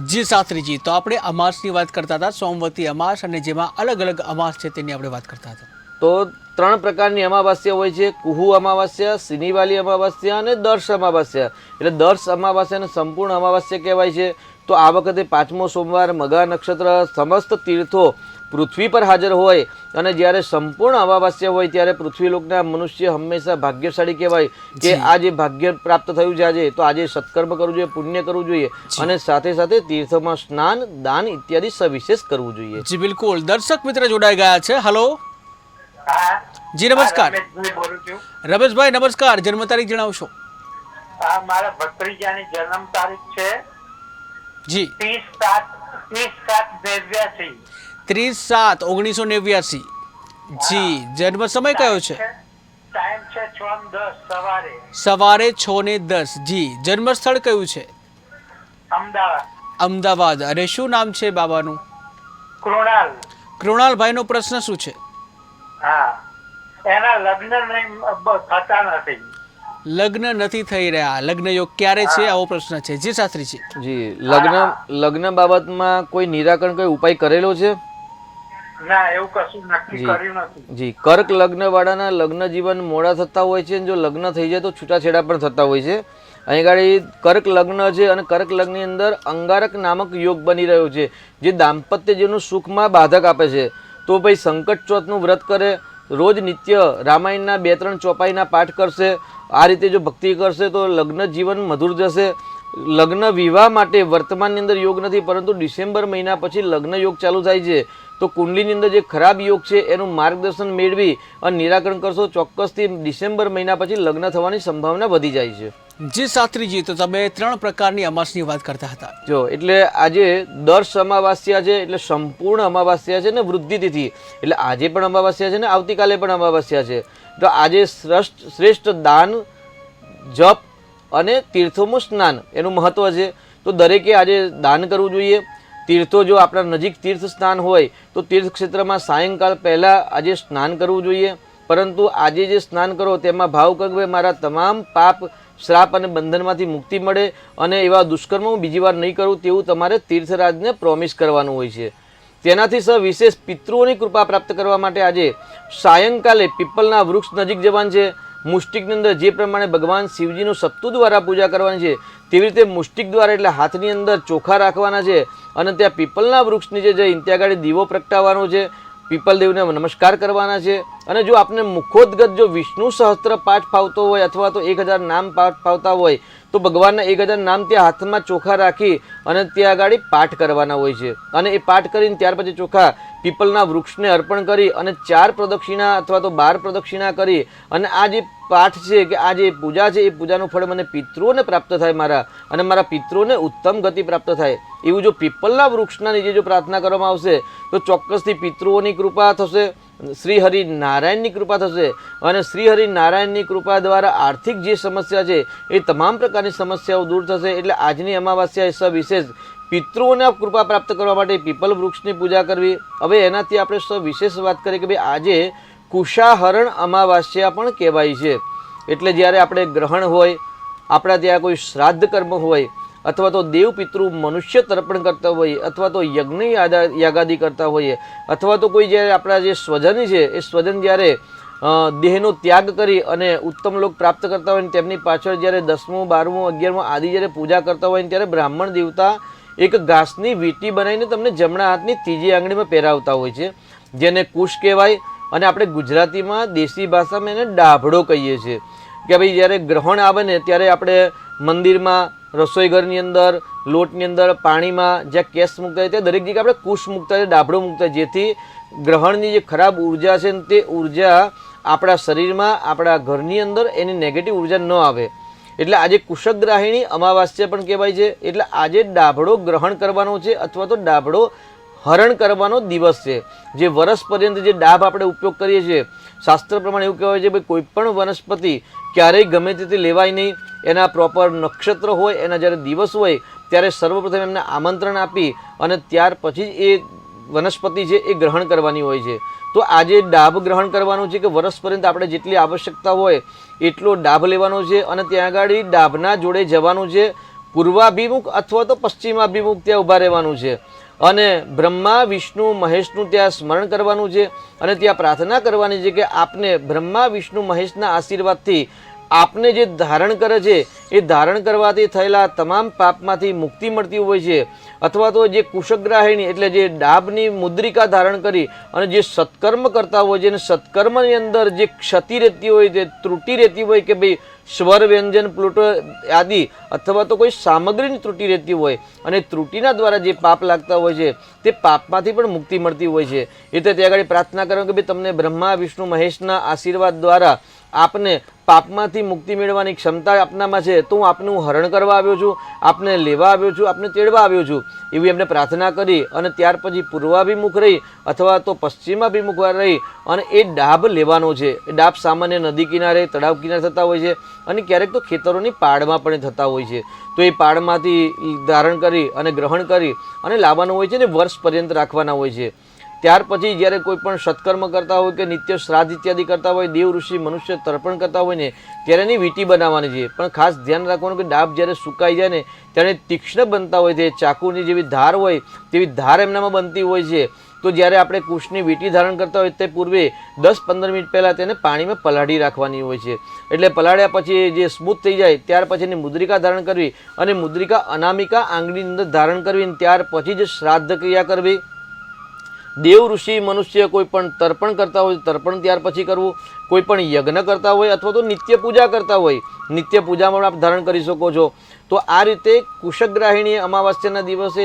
જી શાસ્ત્રીજી. તો આપણે અમાસની વાત કરતા હતા, સોમવતી અમાસ, અને જેમાં અલગ અલગ અમાસ છે તેની આપણે વાત કરતા હતા. તો 3 પ્રકારની અમાવાસ્યા હોય છે: કુહુ અમાવાસ્યા, શનિવાલી અમાવાસ્યા અને દર્શ અમાવાસ્યા. એટલે દર્શ અમાવાસ્યાને સંપૂર્ણ અમાવાસ્યા કહેવાય છે. તો આ વખતે 5મો સોમવાર, મઘા નક્ષત્ર, સમસ્ત તીર્થો પૃથ્વી પર હાજર હોય અને જ્યારે સંપૂર્ણ અમાવાસ્યા હોય ત્યારે પૃથ્વીલોકના મનુષ્ય હંમેશા ભાગ્યશાળી કહેવાય કે આ જે ભાગ્ય પ્રાપ્ત થયું છે આજે, તો આજે સત્કર્મ કરવું જોઈએ, પુણ્ય કરવું જોઈએ અને સાથે સાથે તીર્થોમાં સ્નાન, દાન ઇત્યાદિ સવિશેષ કરવું જોઈએ. જી બિલકુલ. દર્શક મિત્ર જોડાઈ ગયા છે. હલો, હા, જી નમસ્કાર. રમેશભાઈ બોલું છું. રમેશભાઈ નમસ્કાર. જન્મ તારીખ જણાવશો? આ મારા ભત્રીજાની જન્મ તારીખ છે જી 30/7/1989. 30/7/1989. જી, જન્મ સમય કયો છે? ટાઈમ છે 6:10 સવારે. સવારે 6:10. જી, જન્મ સ્થળ કયું છે? અમદાવાદ. અમદાવાદ. અને શું નામ છે બાબાનું? કૃણાલ. કૃણાલભાઈનો પ્રશ્ન શું છે? હા, એના લગ્ન થતા નથી. લગ્ન નથી થઈ રહ્યા. લગ્ન યોગ ક્યારે છે આવો પ્રશ્ન છે. જી શાસ્ત્રીજી. જી, લગ્ન બાબતમાં કોઈ નિરાકરણ કોઈ ઉપાય કરેલો છે? ના એવું કશું નક્કી જી. કર્યું નથી. જી, કર્ક લગ્ન વાળાના લગ્ન જીવન મોડા થતા હોય છે અને જો લગ્ન થઈ જાય તો છૂટાછેડા પણ થતા હોય છે. અહીં ગાડી કર્ક લગ્ન છે અને કર્ક લગ્નની અંદર અંગારક નામક યોગ બની રહ્યો છે જે દાંપત્ય જીવનનું સુખમાં બાધક આપે છે. તો ભાઈ સંકટ ચોથનું વ્રત કરે, રોજ નિત્ય રામાયણના 2-3 ચોપાઈના પાઠ કરશે, આ રીતે જો ભક્તિ કરશે તો લગ્ન જીવન મધુર જશે. લગ્ન વિવાહ માટે વર્તમાનની અંદર યોગ નથી, પરંતુ ડિસેમ્બર મહિના પછી લગ્ન યોગ ચાલુ થાય છે. તો કુંડલીની અંદર જે ખરાબ યોગ છે એનું માર્ગદર્શન મેળવી અને નિરાકરણ કરશો, ચોક્કસથી ડિસેમ્બર મહિના પછી લગ્ન થવાની સંભાવના વધી જાય છે. જી શાસ્ત્રીજી, તો તમે 3 પ્રકારની અમાસની વાત કરતા હતા. જો એટલે આજે દર્શ અમાવાસ્યા છે, એટલે સંપૂર્ણ અમાવાસ્યા છે ને વૃદ્ધિ તિથિ, એટલે આજે પણ અમાવાસ્યા છે ને આવતીકાલે પણ અમાવાસ્યા છે. તો આજે શ્રેષ્ઠ દાન, જપ અને તીર્થોમાં સ્નાન એનું મહત્વ છે. તો દરેકે આજે દાન કરવું જોઈએ. તીર્થો જો આપણા નજીક તીર્થ સ્નાન હોય તો તીર્થ ક્ષેત્રમાં સાયંકાળ પહેલાં આજે સ્નાન કરવું જોઈએ. પરંતુ આજે જે સ્નાન કરો તેમાં ભાવ કરો કે મારા તમામ પાપ, શ્રાપ અને બંધનમાંથી મુક્તિ મળે અને એવા દુષ્કર્મો હું બીજી વાર નહીં કરું તેવું તમારે તીર્થરાજને પ્રોમિસ કરવાનું હોય છે. તેનાથી સવિશેષ પિતૃઓની કૃપા પ્રાપ્ત કરવા માટે આજે સાયંકાલે પીપલના વૃક્ષ નજીક જવાનું છે. મુષ્ટિકની અંદર જે પ્રમાણે ભગવાન શિવજીનું સત્તુ દ્વારા પૂજા કરવાની છે તેવી રીતે મુષ્ટિક દ્વારા એટલે હાથની અંદર ચોખા રાખવાના છે અને ત્યાં પીપલના વૃક્ષ નીચે જઈને ત્યાં આગળ દીવો પ્રગટાવવાનો છે, પીપલદેવને નમસ્કાર કરવાના છે. અને જો આપને મુખોદ્ગત જો વિષ્ણુ સહસ્ત્ર પાઠ ફાવતો હોય અથવા તો 1000 નામ પાઠ ફાવતા હોય તો ભગવાનના 1000 નામ ત્યાં હાથમાં ચોખા રાખી અને ત્યાં આગળ પાઠ કરવાના હોય છે. અને એ પાઠ કરીને ત્યાર પછી ચોખા પીપલના વૃક્ષને અર્પણ કરી અને 4 પ્રદક્ષિણા અથવા તો 12 પ્રદક્ષિણા કરી અને આ જે પાઠ છે કે આ જે પૂજા છે એ પૂજાનું ફળ મને પિતૃઓને પ્રાપ્ત થાય મારા, અને મારા પિતૃઓને ઉત્તમ ગતિ પ્રાપ્ત થાય એવું જો પીપલના વૃક્ષના નીચે જો પ્રાર્થના કરવામાં આવશે તો ચોક્કસથી પિતૃઓની કૃપા થશે, શ્રી હરિ નારાયણની કૃપા થશે. અને શ્રી હરિ નારાયણની કૃપા દ્વારા આર્થિક જે સમસ્યા છે એ તમામ પ્રકારની સમસ્યાઓ દૂર થશે. એટલે આજની અમાવાસ્યા એ સવિશેષ પિતૃઓને કૃપા પ્રાપ્ત કરવા માટે પીપલ વૃક્ષની પૂજા કરવી. હવે એનાથી આપણે સવિશેષ વાત કરીએ કે ભાઈ આજે કુશાહરણ અમાવાસ્યા પણ કહેવાય છે. એટલે જ્યારે આપણે ગ્રહણ હોય, આપણા ત્યાં કોઈ શ્રાદ્ધ કર્મ હોય અથવા તો દેવ પિતૃ મનુષ્ય તર્પણ કરતા હોઈએ અથવા તો યજ્ઞ યાગાદી કરતા હોઈએ અથવા તો કોઈ જ્યારે આપણા જે સ્વજન છે એ સ્વજન જ્યારે દેહનો ત્યાગ કરી અને ઉત્તમ લોક પ્રાપ્ત કરતા હોય તેમની પાછળ જ્યારે 10મું 12મું 11મું આદિ જ્યારે પૂજા કરતા હોય ત્યારે બ્રાહ્મણ દેવતા એક ઘાસની વીંટી બનાવીને તમને જમણા હાથની ત્રીજી આંગળીમાં પહેરાવતા હોય છે જેને કુશ કહેવાય અને આપણે ગુજરાતીમાં દેશી ભાષામાં એને ડાભડો કહીએ છીએ. કે ભાઈ જ્યારે ગ્રહણ આવે ને ત્યારે આપણે મંદિરમાં, રસોઈ ઘરની અંદર, લોટની અંદર, પાણીમાં જ્યાં કેસ મૂકતા હોય ત્યાં દરેક જગ્યાએ આપણે કુશ મૂકતા હોય, ડાભડો મૂકતા હોય, જેથી ગ્રહણની જે ખરાબ ઉર્જા છે તે ઉર્જા આપણા શરીરમાં, આપણા ઘરની અંદર એની નેગેટિવ ઉર્જા ન આવે. એટલે આજે કુશગ્રાહિણી અમાવાસ્યા પણ કહેવાય છે. એટલે આજે ડાભડો ગ્રહણ કરવાનો છે અથવા તો ડાભડો હરણ કરવાનો દિવસ છે. જે વર્ષ પર્યંત જે ડાભ આપણે ઉપયોગ કરીએ છીએ શાસ્ત્ર પ્રમાણે એવું કહેવાય છે કે કોઈ પણ વનસ્પતિ ક્યારેય ગમે તેથી લેવાય નહીં. એના પ્રોપર નક્ષત્ર હોય, એના જ્યારે દિવસ હોય ત્યારે સર્વપ્રથમ એમને આમંત્રણ આપી અને ત્યાર પછી જ એ વનસ્પતિ છે એ ગ્રહણ કરવાની હોય છે. તો આજે ડાભ ગ્રહણ કરવાનું છે કે વર્ષ પર્યંત આપણે જેટલી આવશ્યકતા હોય એટલો ડાભ લેવાનો છે અને ત્યાં આગળ ડાભના જોડે જવાનું છે. પૂર્વાભિમુખ અથવા તો પશ્ચિમાભિમુખ ત્યાં ઊભા રહેવાનું છે અને બ્રહ્મા, વિષ્ણુ, મહેશનું ત્યાં સ્મરણ કરવાનું છે અને ત્યાં પ્રાર્થના કરવાની છે કે આપને બ્રહ્મા, વિષ્ણુ, મહેશના આશીર્વાદથી આપને જે ધારણ કરે છે એ ધારણ કરવાથી થયેલા તમામ પાપમાંથી મુક્તિ મળતી હોય છે. અથવા તો જે કુશગ્રાહિણી એટલે જે ડાભની મુદ્રિકા ધારણ કરી અને જે સત્કર્મ કરતા હોય છે અને સત્કર્મની અંદર જે ક્ષતિ રહેતી હોય, જે ત્રુટિ રહેતી હોય કે ભાઈ સ્વર, વ્યંજન, પ્લુટો આદિ અથવા તો કોઈ સામગ્રીની ત્રુટિ રહેતી હોય અને ત્રુટિના દ્વારા જે પાપ લાગતા હોય છે તે પાપમાંથી પણ મુક્તિ મળતી હોય છે. એટલે ત્યાં આગળ પ્રાર્થના કરો કે ભાઈ તમને બ્રહ્મા, વિષ્ણુ, મહેશના આશીર્વાદ દ્વારા આપને પાપમાંથી મુક્તિ મેળવવાની ક્ષમતા આપનામાં છે, તો હું આપનું હરણ કરવા આવ્યો છું, આપને લેવા આવ્યો છું, આપને તેડવા આવ્યો છું એવી એમને પ્રાર્થના કરી અને ત્યાર પછી પૂર્વાભિમુખ રહી અથવા તો પશ્ચિમાભિમુખ રહી અને એ ડાભ લેવાનો છે. એ ડાભ સામાન્ય નદી કિનારે, તળાવ કિનારે થતા હોય છે અને ક્યારેક તો ખેતરોની પાળમાં પણ થતા હોય છે. તો એ પાળમાંથી ધારણ કરી અને ગ્રહણ કરી અને લાવવાનું હોય છે ને વર્ષ પર્યંત રાખવાના હોય છે. ત્યાર પછી જ્યારે કોઈ પણ સત્કર્મ કરતા હોય કે નિત્ય શ્રાદ્ધ ઇત્યાદિ કરતા હોય, દેવ ઋષિ મનુષ્ય તર્પણ કરતા હોય ને ત્યારે એની વીંટી બનાવવાની છે. પણ ખાસ ધ્યાન રાખવાનું કે ડાબ જ્યારે સુકાઈ જાય ને ત્યારે તીક્ષ્ણ બનતા હોય છે, ચાકુની જેવી ધાર હોય તેવી ધાર એમનામાં બનતી હોય છે. તો જ્યારે આપણે કુશની વીંટી ધારણ કરતા હોય તે પૂર્વે 10-15 મિનિટ પહેલાં તેને પાણીમાં પલાળી રાખવાની હોય છે. એટલે પલાળ્યા પછી જે સ્મૂથ થઈ જાય ત્યાર પછી એની મુદ્રિકા ધારણ કરવી અને મુદ્રિકા અનામિકા આંગળીની અંદર ધારણ કરવી અને ત્યાર પછી જ શ્રાદ્ધ ક્રિયા કરવી. દેવ ઋષિ મનુષ્ય કોઈ પણ તર્પણ કરતા હોય તર્પણ ત્યાર પછી કરવું, કોઈ પણ યજ્ઞ કરતા હોય અથવા તો નિત્ય પૂજા કરતા હોય નિત્ય પૂજામાં આપ ધારણ કરી શકો છો. તો આ રીતે કુશગ્રાહિણી અમાવાસ્યાના દિવસે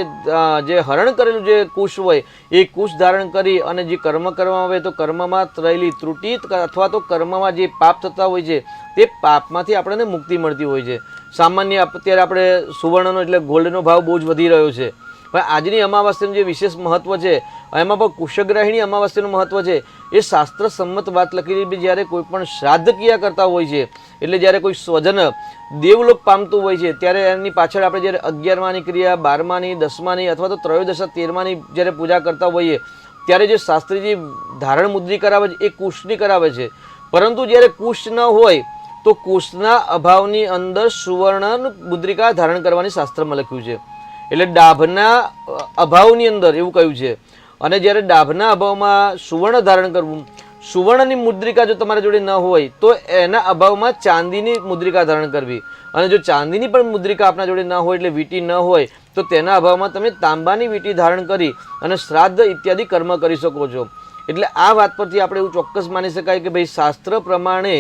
જે હરણ કરેલું જે કુશ હોય એ કુશ ધારણ કરી અને જે કર્મ કરવામાં આવે તો કર્મમાં રહેલી ત્રુટિ અથવા તો કર્મમાં જે પાપ થતા હોય છે તે પાપમાંથી આપણને મુક્તિ મળતી હોય છે. સામાન્ય અત્યારે આપણે સુવર્ણનો એટલે ગોલ્ડનો ભાવ બહુ જ વધી રહ્યો છે, પણ આજની અમાવાસ્યાનું જે વિશેષ મહત્વ છે એમાં પણ કુશગ્રાહિણી અમાવાસ્યાનું મહત્વ છે. એ શાસ્ત્ર સંમત વાત લખેલી છે. જ્યારે કોઈ પણ શ્રાદ્ધ ક્રિયા કરતા હોય છે એટલે જ્યારે કોઈ સ્વજન દેવલોક પામતું હોય છે ત્યારે એની પાછળ આપણે જ્યારે 11માની ક્રિયા, 12માની, 10માની અથવા તો ત્રયોદશ 13માની જ્યારે પૂજા કરતા હોઈએ ત્યારે જે શાસ્ત્રીજી ધારણ મુદ્રી કરાવે છે એ કુશની કરાવે છે. પરંતુ જ્યારે કુશ ન હોય તો કુશના અભાવની અંદર સુવર્ણ મુદ્રિકા ધારણ કરવાની શાસ્ત્રમાં લખ્યું છે. એટલે ડાભના અભાવની અંદર એવું કહ્યું છે. અને જ્યારે ડાભના અભાવમાં સુવર્ણ ધારણ કરવું, સુવર્ણની મુદ્રિકા જો તમારા જોડે ન હોય તો એના અભાવમાં ચાંદીની મુદ્રિકા ધારણ કરવી. અને જો ચાંદીની પણ મુદ્રિકા આપણા જોડે ન હોય એટલે વીંટી ન હોય તો તેના અભાવમાં તમે તાંબાની વીંટી ધારણ કરી અને શ્રાદ્ધ ઇત્યાદિ કર્મ કરી શકો છો. એટલે આ વાત પરથી આપણે એવું ચોક્કસ માની શકાય કે ભાઈ શાસ્ત્ર પ્રમાણે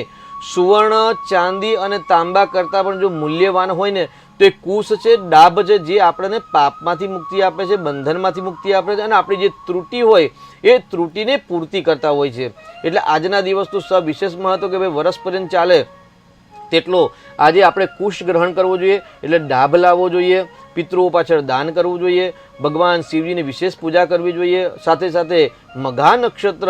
સુવર્ણ, ચાંદી અને તાંબા કરતાં પણ જો મૂલ્યવાન હોય ને તો એ કુશ છે, ડાબ છે, જે આપણને પાપમાંથી મુક્તિ આપે છે, બંધનમાંથી મુક્તિ આપે છે અને આપણી જે ત્રુટિ હોય એ ત્રુટિને પૂર્તિ કરતા હોય છે. એટલે આજના દિવસનું સવિશેષ મહત્વ કે ભાઈ વર્ષ પર્યંત ચાલે તેટલો આજે આપણે કુશ ગ્રહણ કરવો જોઈએ. એટલે ડાભ લાવવો જોઈએ, પિતૃઓ પાછળ દાન કરવું જોઈએ, ભગવાન શિવજીની વિશેષ પૂજા કરવી જોઈએ. સાથે સાથે મઘા નક્ષત્ર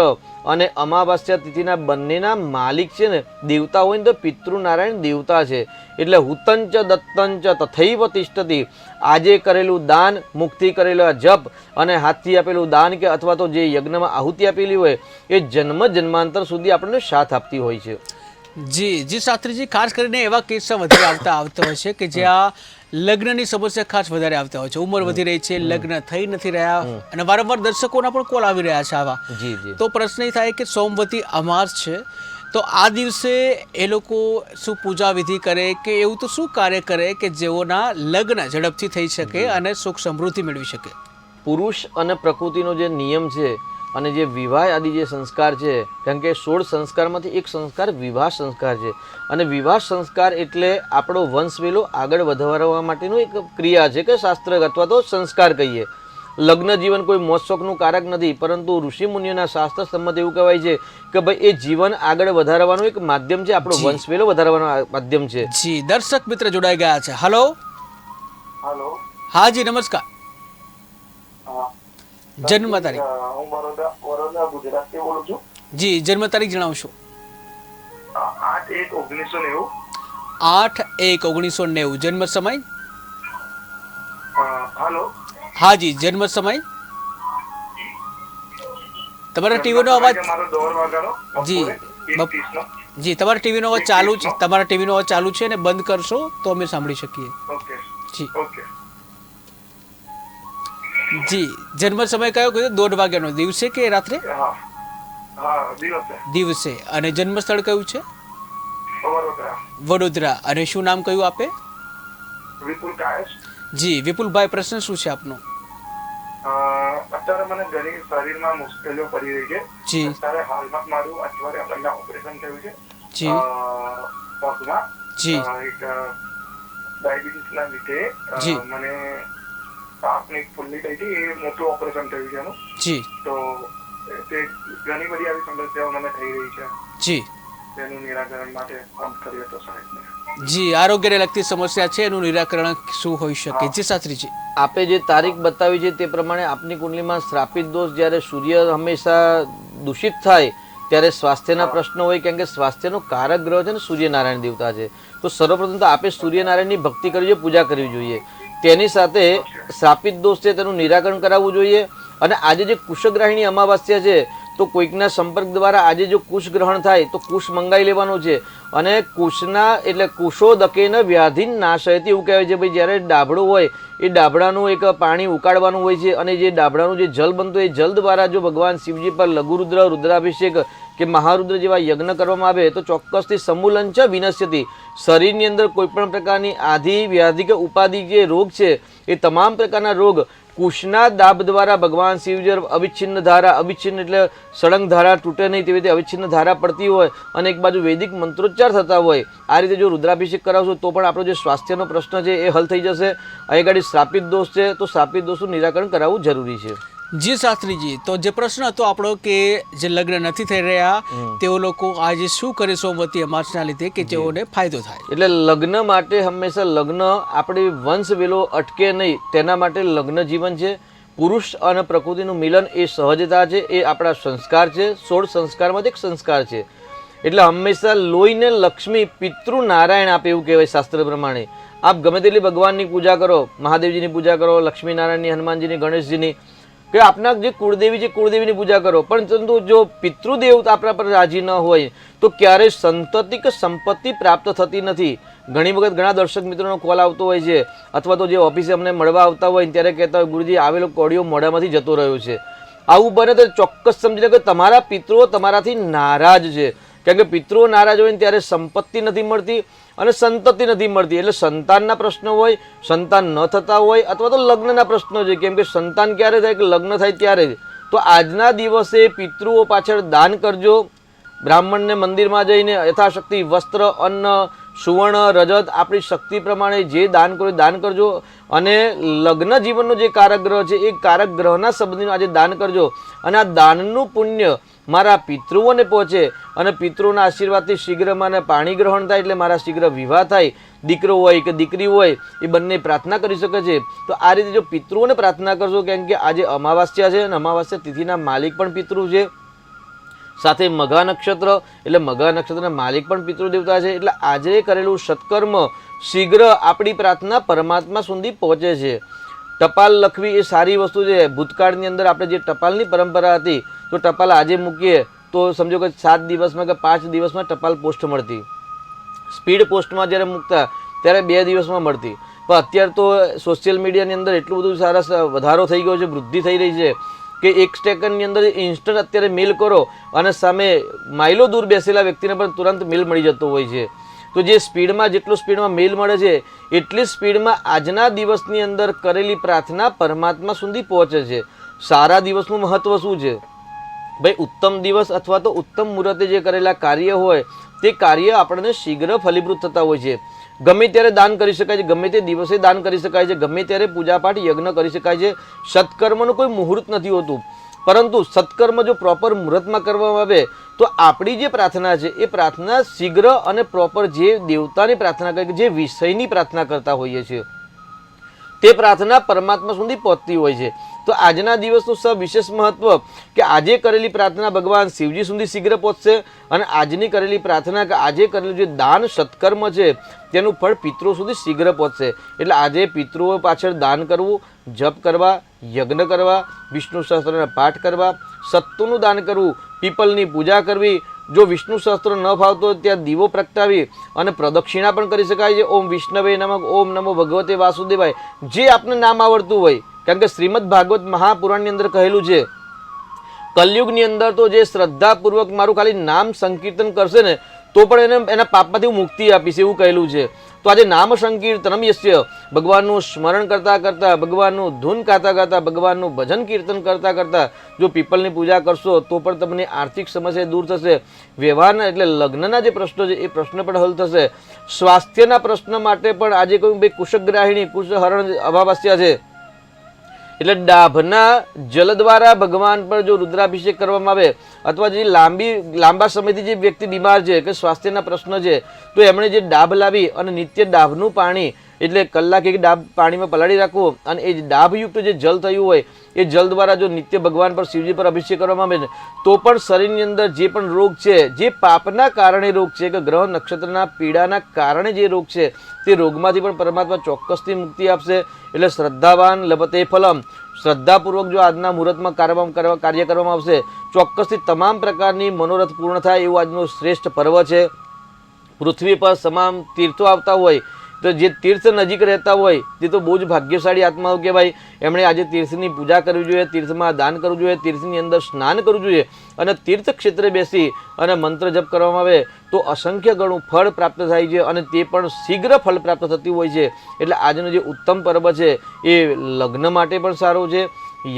અને અમાવાસ્યા તિથિના બંનેના માલિક છે ને દેવતા હોય ને તો પિતૃનારાયણ દેવતા છે. એટલે હુતંચ દત્તંચ તથૈવ તિષ્ઠતિ. આજે કરેલું દાન, મુખથી કરેલા જપ અને હાથથી આપેલું દાન કે અથવા તો જે યજ્ઞમાં આહુતિ આપેલી હોય એ જન્મ જન્માંતર સુધી આપણને સાથ આપતી હોય છે. જી શાસ્ત્રીજી, ખાસ કરીને એવા કિસ્સા વધારે આવતા હોય છે કે જ્યાં લગ્નની સમસ્યા ખાસ વધારે આવતા હોય છે. ઉંમર વધી રહી છે, લગ્ન થઈ નથી રહ્યા અને વારંવાર દર્શકોના પણ કોલ આવી રહ્યા છે આવા. તો પ્રશ્ન એ થાય કે સોમવતી અમાસ છે તો આ દિવસે એ લોકો શું પૂજા વિધિ કરે કે એવું તો શું કાર્ય કરે કે જેઓના લગ્ન ઝડપથી થઈ શકે અને સુખ સમૃદ્ધિ મેળવી શકે? પુરુષ અને પ્રકૃતિનો જે નિયમ છે અને જે વિવાહ આદિ જે સંસ્કાર છે, કારણ કે 16 સંસ્કારમાંથી એક સંસ્કાર વિવાહ સંસ્કાર છે. અને વિવાહ સંસ્કાર એટલે આપણો વંશવેલો આગળ વધારવા માટેનું એક ક્રિયા છે કે શાસ્ત્ર અથવા તો સંસ્કાર કહીએ. લગ્ન જીવન કોઈ મોજશોખનું કારક નથી, પરંતુ ઋષિ મુનિઓના શાસ્ત્ર સંમત એવું કહેવાય છે કે ભાઈ એ જીવન આગળ વધારવાનું એક માધ્યમ છે, આપણો વંશવેલો વધારવાનો માધ્યમ છે. જી દર્શક મિત્ર જોડાઈ ગયા છે. હલો હેલો, હા જી નમસ્કાર. જન્મ તારીખ? હું વડોદરા ગુજરાતથી બોલું છું. જી જન્મ તારીખ જણાવશો? 8/1/1990. 8/1/1990. જન્મ સમય? હેલો, હા જી જન્મ સમય? તમારા ટીવીનો અવાજ? મારો 10 વાગ્યાનો જી જી તમારા ટીવીનો અવાજ ચાલુ છે, તમારા ટીવીનો અવાજ ચાલુ છે ને બંધ કરશો તો અમે સાંભળી શકીએ. ઓકે જી ઓકે. જી જન્મ સમય કયો કયો? 1:30 વાગ્યાનો. દિવસે કે રાત્રે? હા હા, દિવસે. દિવસે. અને જન્મ સ્થળ કયું છે? વડોદરા. વડોદરા. અને શું નામ કયું આપે? વિપુલ કાયસ. જી વિપુલભાઈ, પ્રશ્ન શું છે આપનો? અત્યારે મને ઘણી શરીરમાં મુશ્કેલીઓ પડી રહી છે. જી અત્યારે હાલમાં મારું અઠવાડિયા પહેલા ઓપરેશન થયું છે જી પગમાં. જી એક ડાયાબિટીસના લીધે જી. મને આપની ફૂલ્લી થઈ હતી, એ મોટું ઓપરેશન થયું છે એનું. જી તો તે ઘણી બધી આવી સમસ્યાઓ મને થઈ રહી છે. જી તેનું નિરાકરણ માટે ફોન કર્યો હતો સાહેબને. જી આરોગ્યને લગતી સમસ્યા છે, એનું નિરાકરણ શું હોઈ શકે? જી શાસ્ત્રીજી. આપે જે તારીખ બતાવી છે તે પ્રમાણે આપની કુંડલીમાં શ્રાપિત દોષ, જ્યારે સૂર્ય હંમેશા દૂષિત થાય ત્યારે સ્વાસ્થ્યના પ્રશ્નો હોય, કેમ કે સ્વાસ્થ્યનો કારક ગ્રહ છે ને સૂર્યનારાયણ દેવતા છે. તો સર્વપ્રથમ તો આપે સૂર્યનારાયણની ભક્તિ કરવી જોઈએ, પૂજા કરવી જોઈએ. તેની સાથે શ્રાપિત દોષ છે તેનું નિરાકરણ કરાવવું જોઈએ. અને આજે જે કુશગ્રાહિણી અમાવાસ્યા છે તો કોઈકના સંપર્ક દ્વારા આજે જો કુશ ગ્રહણ થાય તો કુશ મંગાવી લેવાનું છે. અને કુશના એટલે કુશો દકેન વ્યાધિન નાશયતી એવું કહેવાય છે. ભાઈ જ્યારે ડાબડું હોય એ ડાબડાનું એક પાણી ઉકાળવાનું હોય છે અને જે ડાબડાનું જે જલ બનતું એ જલ દ્વારા જો ભગવાન શિવજી પર લઘુરુદ્ર રુદ્રાભિષેક કે મહારુદ્ર જેવા યજ્ઞ કરવામાં આવે તો ચોક્કસથી સમૂલંચ વિનશ્યતિ શરીરની અંદર કોઈ પણ પ્રકારની આધિ વ્યાધિ કે ઉપાધિ જે રોગ છે એ તમામ પ્રકારના રોગ કુશના દાબ દ્વારા ભગવાન શિવજી અવિચ્છિન્ન ધારા, અવિચ્છિન્ન એટલે સળંગ ધારા તૂટે નહીં તેવી રીતે અવિચ્છિન્ન ધારા પડતી હોય અને એક બાજુ વૈદિક મંત્રોચ્ચાર થતા હોય, આ રીતે જો રુદ્રાભિષેક કરાવશો તો પણ આપણો જે સ્વાસ્થ્યનો પ્રશ્ન છે એ હલ થઈ જશે. અહીં ગાડી શ્રાપિત દોષ છે તો શ્રાપિત દોષનું નિરાકરણ કરાવવું જરૂરી છે. જી શાસ્ત્રીજી, તો જે પ્રશ્ન હતો આપણો કે જે લગ્ન નથી થઈ રહ્યા તેઓ લોકો આજે શું કરે સોમવતી અમાસના લીધે કે જેઓને ફાયદો થાય? એટલે લગ્ન માટે હંમેશા લગ્ન આપણી વંશ વેલો અટકે નહીં તેના માટે લગ્ન જીવન છે. પુરુષ અને પ્રકૃતિનું મિલન એ સહજતા છે, એ આપણા સંસ્કાર છે. 16 સંસ્કારમાંથી એક સંસ્કાર છે. એટલે હંમેશા લોહીને લક્ષ્મી પિતૃ નારાયણ આપે એવું કહેવાય શાસ્ત્ર પ્રમાણે. આપ ગમે તેટલી ભગવાનની પૂજા કરો, મહાદેવજીની પૂજા કરો, લક્ષ્મીનારાયણની, હનુમાનજીની, ગણેશજીની કે આપના જે કુળદેવી છે કુળદેવીની પૂજા કરો, પરંતુ જો પિતૃદેવ આપણા પર રાજી ન હોય તો ક્યારેય સંતતિ કે સંપત્તિ પ્રાપ્ત થતી નથી. ઘણી વખત ઘણા દર્શક મિત્રોનો કોલ આવતો હોય છે અથવા તો જે ઓફિસે અમને મળવા આવતા હોય ત્યારે કહેતા હોય ગુરુજી આવેલો કોડિયો મોઢામાંથી જતો રહ્યો છે. આવું બને તો ચોક્કસ સમજી લો કે તમારા પિતૃઓ તમારાથી નારાજ છે. કારણ કે પિતૃઓ નારાજ હોય ને ત્યારે સંપત્તિ નથી મળતી અને સંતતિ નથી મળતી. એટલે સંતાનના પ્રશ્નો હોય, સંતાન ન થતા હોય અથવા તો લગ્નના પ્રશ્નો છે. કેમ કે સંતાન ક્યારે થાય કે લગ્ન થાય ત્યારે જ. તો આજના દિવસે પિતૃઓ પાછળ દાન કરજો. બ્રાહ્મણને મંદિરમાં જઈને યથાશક્તિ વસ્ત્ર, અન્ન, સુવર્ણ, રજત આપણી શક્તિ પ્રમાણે જે દાન કરો દાન કરજો. અને લગ્ન જીવનનો જે કારકગ્રહ છે એ કારકગ્રહના સંબંધીનું આજે દાન કરજો. અને આ દાનનું પુણ્ય મારા પિતૃઓને પહોંચે અને પિતૃઓના આશીર્વાદથી શીઘ્ર મને પાણી ગ્રહણ થાય એટલે મારા શીઘ્ર વિવાહ થાય. દીકરો હોય કે દીકરી હોય એ બંને પ્રાર્થના કરી શકે છે. તો આ રીતે જો પિતૃઓને પ્રાર્થના કરશો, કેમ કે આજે અમાવાસ્યા છે અને અમાવાસ્યા તિથિના માલિક પણ પિતૃ છે. સાથે મઘા નક્ષત્ર એટલે મઘા નક્ષત્રના માલિક પણ પિતૃ દેવતા છે. એટલે આજે કરેલું સત્કર્મ શીઘ્ર આપણી પ્રાર્થના પરમાત્મા સુધી પહોંચે છે. ટપાલ લખવી એ સારી વસ્તુ છે. ભૂતકાળની અંદર આપણે જે ટપાલની પરંપરા હતી તો ટપાલ આજે મૂકીએ તો સમજો કે 7 દિવસમાં કે 5 દિવસમાં ટપાલ પોસ્ટ મળતી. સ્પીડ પોસ્ટમાં જ્યારે મૂકતા ત્યારે 2 દિવસમાં મળતી. પણ અત્યારે તો સોશિયલ મીડિયાની અંદર એટલું બધું સારા વધારો થઈ ગયો છે, વૃદ્ધિ થઈ રહી છે કે 1 સેકન્ડની અંદર ઇન્સ્ટન્ટ અત્યારે મેલ કરો અને સામે માઇલો દૂર બેસેલા વ્યક્તિને પણ તુરંત મેલ મળી જતો હોય છે. તો જે સ્પીડમાં જેટલું સ્પીડમાં મેલ મળે છે એટલી સ્પીડમાં આજના દિવસની અંદર કરેલી પ્રાર્થના પરમાત્મા સુધી પહોંચે છે. સારા દિવસનું મહત્વ શું છે ભાઈ? ઉત્તમ દિવસ અથવા તો ઉત્તમ મુહૂર્તે જે કરેલા કાર્ય હોય તે કાર્ય આપણને શીઘ્ર ફલીભૂત થતા હોય છે. ગમે ત્યારે દાન કરી શકાય છે, ગમે તે દિવસે દાન કરી શકાય છે, ગમે ત્યારે પૂજાપાઠ યજ્ઞ કરી શકાય છે. સત્કર્મનું કોઈ મુહૂર્ત નથી હોતું, પરંતુ સત્કર્મ જો પ્રોપર મુહૂર્તમાં કરવામાં આવે તો આપણી જે પ્રાર્થના છે એ પ્રાર્થના શીઘ્ર અને પ્રોપર જે દેવતાની પ્રાર્થના કરે જે વિષયની પ્રાર્થના કરતા હોઈએ છીએ તે પ્રાર્થના પરમાત્મા સુધી પહોંચતી હોય છે. તો આજના દિવસનું સવિશેષ મહત્વ કે આજે કરેલી પ્રાર્થના ભગવાન શિવજી સુધી શીઘ્ર પહોંચશે અને આજની કરેલી પ્રાર્થના કે આજે કરેલું જે દાન સત્કર્મ છે તેનું ફળ પિતૃઓ સુધી શીઘ્ર પહોંચશે. એટલે આજે પિતૃઓ પાછળ દાન કરવું, જપ કરવા, યજ્ઞ કરવા, વિષ્ણુ સહસ્ત્રના પાઠ કરવા, સત્તુનું દાન કરવું, પીપલની પૂજા કરવી. જો વિષ્ણુ સહસ્ત્ર ન ફાવતો ત્યાં દીવો પ્રગટાવી અને પ્રદક્ષિણા પણ કરી શકાય છે. ઓમ વિષ્ણવે નમઃ, ઓમ નમો ભગવતે વાસુદેવાય, જે આપને નામ આવડતું હોય. કારણ કે શ્રીમદ ભાગવત મહાપુરાણની અંદર કહેલું છે કલયુગની અંદર તો જે શ્રદ્ધાપૂર્વક મારું ખાલી નામ સંકીર્તન કરશે ને તો પણ એને એના પાપમાંથી મુક્તિ આપીશ એવું કહેલું છે. તો આજે નામ સંકીર્તનમ યસ્ય, ભગવાનનું સ્મરણ કરતાં કરતાં, ભગવાનનું ધૂન ગાતા ગાતા, ભગવાનનું ભજન કીર્તન કરતાં કરતાં જો પીપલની પૂજા કરશો તો પણ તમને આર્થિક સમસ્યા દૂર થશે. વ્યવહારના એટલે લગ્નના જે પ્રશ્નો છે એ પ્રશ્ન પણ હલ થશે. સ્વાસ્થ્યના પ્રશ્ન માટે પણ આજે કહ્યું ભાઈ કુશગ્રાહિણી કુશહરણ અમાવાસ્યા છે એટલે ડાભના જલ દ્વારા ભગવાન પર જો રુદ્રાભિષેક કરવામાં આવે અથવા જે લાંબા સમયથી જે વ્યક્તિ બીમાર છે કે સ્વાસ્થ્યના પ્રશ્ન છે તો એમણે જે ડાભ લાવી અને નિત્ય ડાભનું પાણી એટલે કલાક એક ડાબ પાણીમાં પલાળી રાખવું અને એ ડાભયુક્ત જે જલ થયું હોય એ જલ દ્વારા જો નિત્ય ભગવાન પર શિવજી પર અભિષેક કરવામાં આવે તો પણ શરીરની અંદર જે પણ રોગ છે, જે પાપના કારણે રોગ છે કે ગ્રહ નક્ષત્રના પીડાના કારણે જે રોગ છે તે રોગમાંથી પણ પરમાત્મા ચોક્કસથી મુક્તિ આપશે. એટલે શ્રદ્ધાવાન લભતે ફલમ, શ્રદ્ધાપૂર્વક જો આજના મુહૂર્તમાં કાર્ય કરવામાં આવશે, ચોક્કસથી તમામ પ્રકારની મનોરથ પૂર્ણ થાય એવું આજનું શ્રેષ્ઠ પર્વ છે. પૃથ્વી પર તમામ તીર્થો આવતા હોય તો જે તીર્થ નજીક રહેતા હોય તે તો બહુ જ ભાગ્યશાળી આત્માઓ કહેવાય. એમણે આજે તીર્થની પૂજા કરવી જોઈએ, તીર્થમાં દાન કરવું જોઈએ, તીર્થની અંદર સ્નાન કરવું જોઈએ અને તીર્થ ક્ષેત્રે બેસી અને મંત્ર જપ કરવામાં આવે તો અસંખ્ય ગણું ફળ પ્રાપ્ત થાય છે અને તે પણ શીઘ્ર ફળ પ્રાપ્ત થતી હોય છે. એટલે આજનો જે ઉત્તમ પર્વ છે એ લગ્ન માટે પણ સારો છે,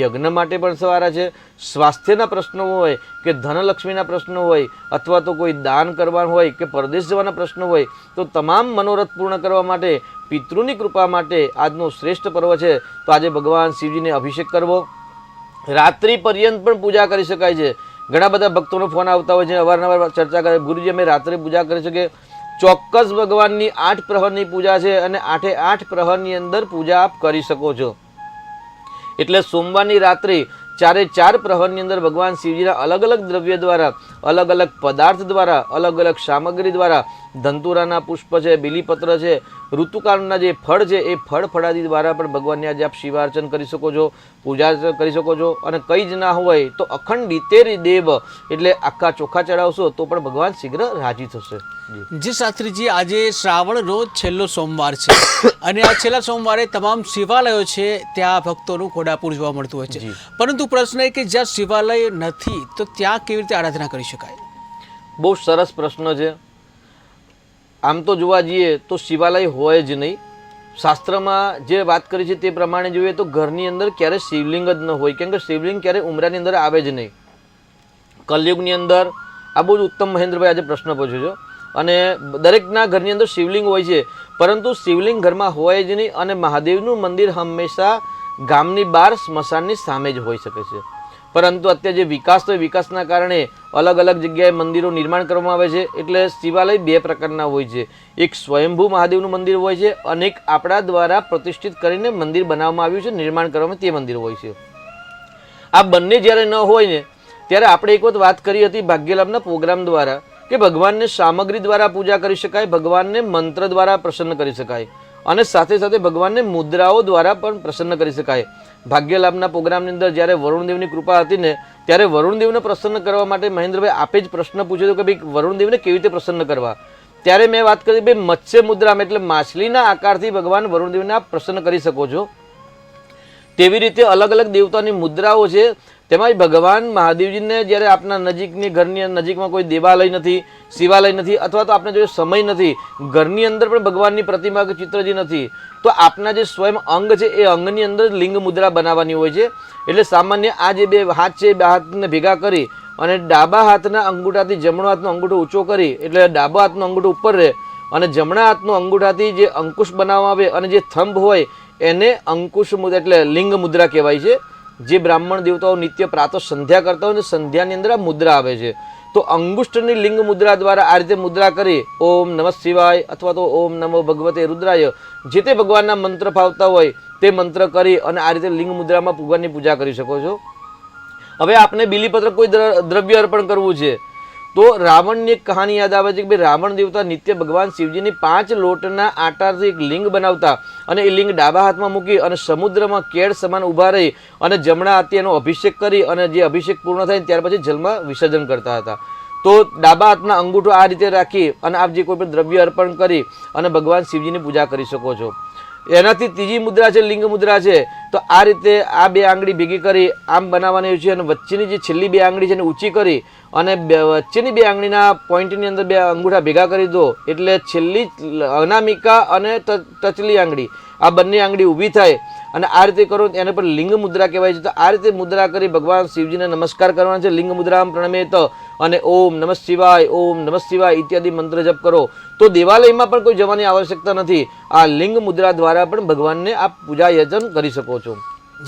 યજ્ઞ માટે પણ સારા છે. સ્વાસ્થ્યના પ્રશ્નો હોય કે ધનલક્ષ્મીના પ્રશ્નો હોય અથવા તો કોઈ દાન કરવાનું હોય કે પરદેશ જવાના પ્રશ્નો હોય તો તમામ મનોરથ પૂર્ણ કરવા માટે, પિતૃની કૃપા માટે આજનો શ્રેષ્ઠ પર્વ છે. તો આજે ભગવાન શિવજીને અભિષેક કરવો, રાત્રિ પર્યંત પણ પૂજા કરી શકાય છે. ઘણા બધા ભક્તોનો ફોન આવતા હોય છે, અવારનવાર ચર્ચા કરે, ગુરુજી અમે રાત્રે પૂજા કરી શકીએ. ચોક્કસ ભગવાનની 8 પ્રહરની પૂજા છે અને 8 પ્રહરની અંદર પૂજા આપ કરી શકો છો. એટલે સોમવારની રાત્રે 4 પ્રહરની અંદર ભગવાન શિવજીના અલગ અલગ દ્રવ્ય દ્વારા, અલગ અલગ પદાર્થ દ્વારા, અલગ અલગ સામગ્રી દ્વારા, ધંતુરાના પુષ્પ છે, બીલીપત્ર છે, ઋતુકાળના જે ફળ છે એ ફળાદી દ્વારા પણ ભગવાનને આજે આપ શિવાર્ચન કરી શકો છો, પૂજા કરી શકો છો. અને કંઈ જ ના હોય તો અખંડ ઇતેરી દેવ એટલે આખા ચોખા ચડાવશો તો પણ ભગવાન શીઘ્ર રાજી થશે. જી શાસ્ત્રીજી, આજે શ્રાવણનો છેલ્લો સોમવાર છે અને આ છેલ્લા સોમવારે તમામ શિવાલયો છે ત્યાં ભક્તોનું ઘોડાપુર જોવા મળતું હોય છે. પરંતુ પ્રશ્ન એ કે જ્યાં શિવાલય નથી તો ત્યાં કેવી રીતે આરાધના કરી શકાય? બહુ સરસ પ્રશ્ન છે. આમ તો જોવા જઈએ તો શિવાલય હોય જ નહીં. શાસ્ત્રમાં જે વાત કરી છે તે પ્રમાણે જોઈએ તો ઘરની અંદર ક્યારે શિવલિંગ જ ન હોય, કેમ કે શિવલિંગ ક્યારે ઉમરાની અંદર આવે જ નહીં. કલયુગની અંદર આ બહુ જ ઉત્તમ મહેન્દ્રભાઈ આજે પ્રશ્ન પૂછ્યો છો. અને દરેકના ઘરની અંદર શિવલિંગ હોય છે, પરંતુ શિવલિંગ ઘરમાં હોય જ નહીં. અને મહાદેવનું મંદિર હંમેશા ગામની બહાર સ્મશાનની સામે જ હોઈ શકે છે. પરંતુ અત્યારે જે વિકાસ તો વિકાસના કારણે અલગ અલગ જગ્યાએ મંદિરો નિર્માણ કરવામાં આવે છે. એટલે શિવાલય 2 પ્રકારના હોય છે. એક સ્વયંભૂ મહાદેવનું મંદિર હોય છે અને એક આપણા દ્વારા પ્રતિષ્ઠિત કરીને મંદિર બનાવવામાં આવ્યું છે, નિર્માણ કરવામાં તે મંદિર હોય છે. આ બંને જ્યારે ન હોય ને ત્યારે આપણે એક વખત વાત કરી હતી ભાગ્યલાભના પ્રોગ્રામ દ્વારા કે ભગવાનને સામગ્રી દ્વારા પૂજા કરી શકાય, ભગવાનને મંત્ર દ્વારા પ્રસન્ન કરી શકાય અને સાથે સાથે ભગવાનને મુદ્રાઓ દ્વારા પણ પ્રસન્ન કરી શકાય. ભાગ્યલાભના પ્રોગ્રામની અંદર જ્યારે વરુણદેવની કૃપા હતી ને ત્યારે વરુણદેવને પ્રસન્ન કરવા માટે મહેન્દ્રભાઈ આપે જ પ્રશ્ન પૂછ્યો હતો કે ભાઈ વરુણદેવને કેવી રીતે પ્રસન્ન કરવા. ત્યારે મેં વાત કરી ભાઈ મત્સ્ય મુદ્રામાં એટલે માછલીના આકારથી ભગવાન વરુણદેવને આપ પ્રસન્ન કરી શકો છો. તેવી રીતે અલગ અલગ દેવતાની મુદ્રાઓ છે. તેમાં ભગવાન મહાદેવજીને જ્યારે આપના નજીકની ઘરની નજીકમાં કોઈ દેવાલય નથી, શિવાલય નથી અથવા તો આપણે જો સમય નથી, ઘરની અંદર પણ ભગવાનની પ્રતિમા કે ચિત્રજી નથી, તો આપના જે સ્વયં અંગ છે એ અંગની અંદર લિંગ મુદ્રા બનાવવાની હોય છે. એટલે સામાન્ય આ જે 2 હાથ છે, 2 હાથને ભેગા કરી અને ડાબા હાથના અંગૂઠાથી જમણો હાથનો અંગૂઠો ઊંચો કરી એટલે ડાબા હાથનો અંગૂઠો ઉપર રહે અને જમણા હાથનો અંગૂઠાથી જે અંકુશ બનાવવામાં આવે અને જે થંભ હોય એને અંકુશ મુદ્રા એટલે લિંગ મુદ્રા કહેવાય છે. જે બ્રાહ્મણ દેવતાઓ નિત્ય પ્રાતઃ સંધ્યા કરતા હોય ને સંધ્યાની અંદર આ મુદ્રા આવે છે. તો અંગુષ્ઠની લિંગ મુદ્રા દ્વારા આ રીતે મુદ્રા કરી ઓમ નમઃ શિવાય અથવા તો ઓમ નમો ભગવતે રુદ્રાય જે તે ભગવાનના મંત્ર ફાવતા હોય તે મંત્ર કરી અને આ રીતે લિંગ મુદ્રામાં ભગવાનની પૂજા કરી શકો છો. હવે આપને બીલીપત્ર કોઈ દ્રવ્ય અર્પણ કરવું છે તો રાવણની એક કહાની યાદ આવે છે કે ભાઈ રાવણ દેવતા નિત્ય ભગવાન શિવજીની 5 લોટના આટાથી એક લિંગ બનાવતા અને એ લિંગ ડાબા હાથમાં મૂકી અને સમુદ્રમાં કેળ સમાન ઊભા રહી અને જમણા હાથે એનો અભિષેક કરી અને જે અભિષેક પૂર્ણ થાય ત્યાર પછી જલમાં વિસર્જન કરતા હતા. તો ડાબા હાથના અંગૂઠો આ રીતે રાખી અને આપ જે કોઈ પણ દ્રવ્ય અર્પણ કરી અને ભગવાન શિવજીની પૂજા કરી શકો છો. એનાથી ત્રીજી મુદ્રા છે લિંગ મુદ્રા છે. તો આ રીતે આ 2 આંગળી ભેગી કરી આમ બનાવવાની છે અને વચ્ચેની જે છેલ્લી 2 આંગળી છે એને ઊંચી કરી અને વચ્ચેની 2 આંગળીના પોઈન્ટની અંદર 2 અંગૂઠા ભેગા કરી દો એટલે છેલ્લી અનામિકા અને ટચલી આંગળી આ બંને આંગળી ઊભી થાય અને આ રીતે કરો એને પર લિંગ મુદ્રા કહેવાય છે. તો આ રીતે મુદ્રા કરી ભગવાન શિવજીને નમસ્કાર કરવાના છે. લિંગ મુદ્રામ પ્રણમેત અને ઓમ નમઃ શિવાય, ઓમ નમઃ શિવાય ઇત્યાદિ મંત્ર જપ કરો તો દેવાલયમાં પણ કોઈ જવાની આવશ્યકતા નથી. આ લિંગ મુદ્રા દ્વારા પણ ભગવાનને આપ પૂજા યજન કરી શકો છો.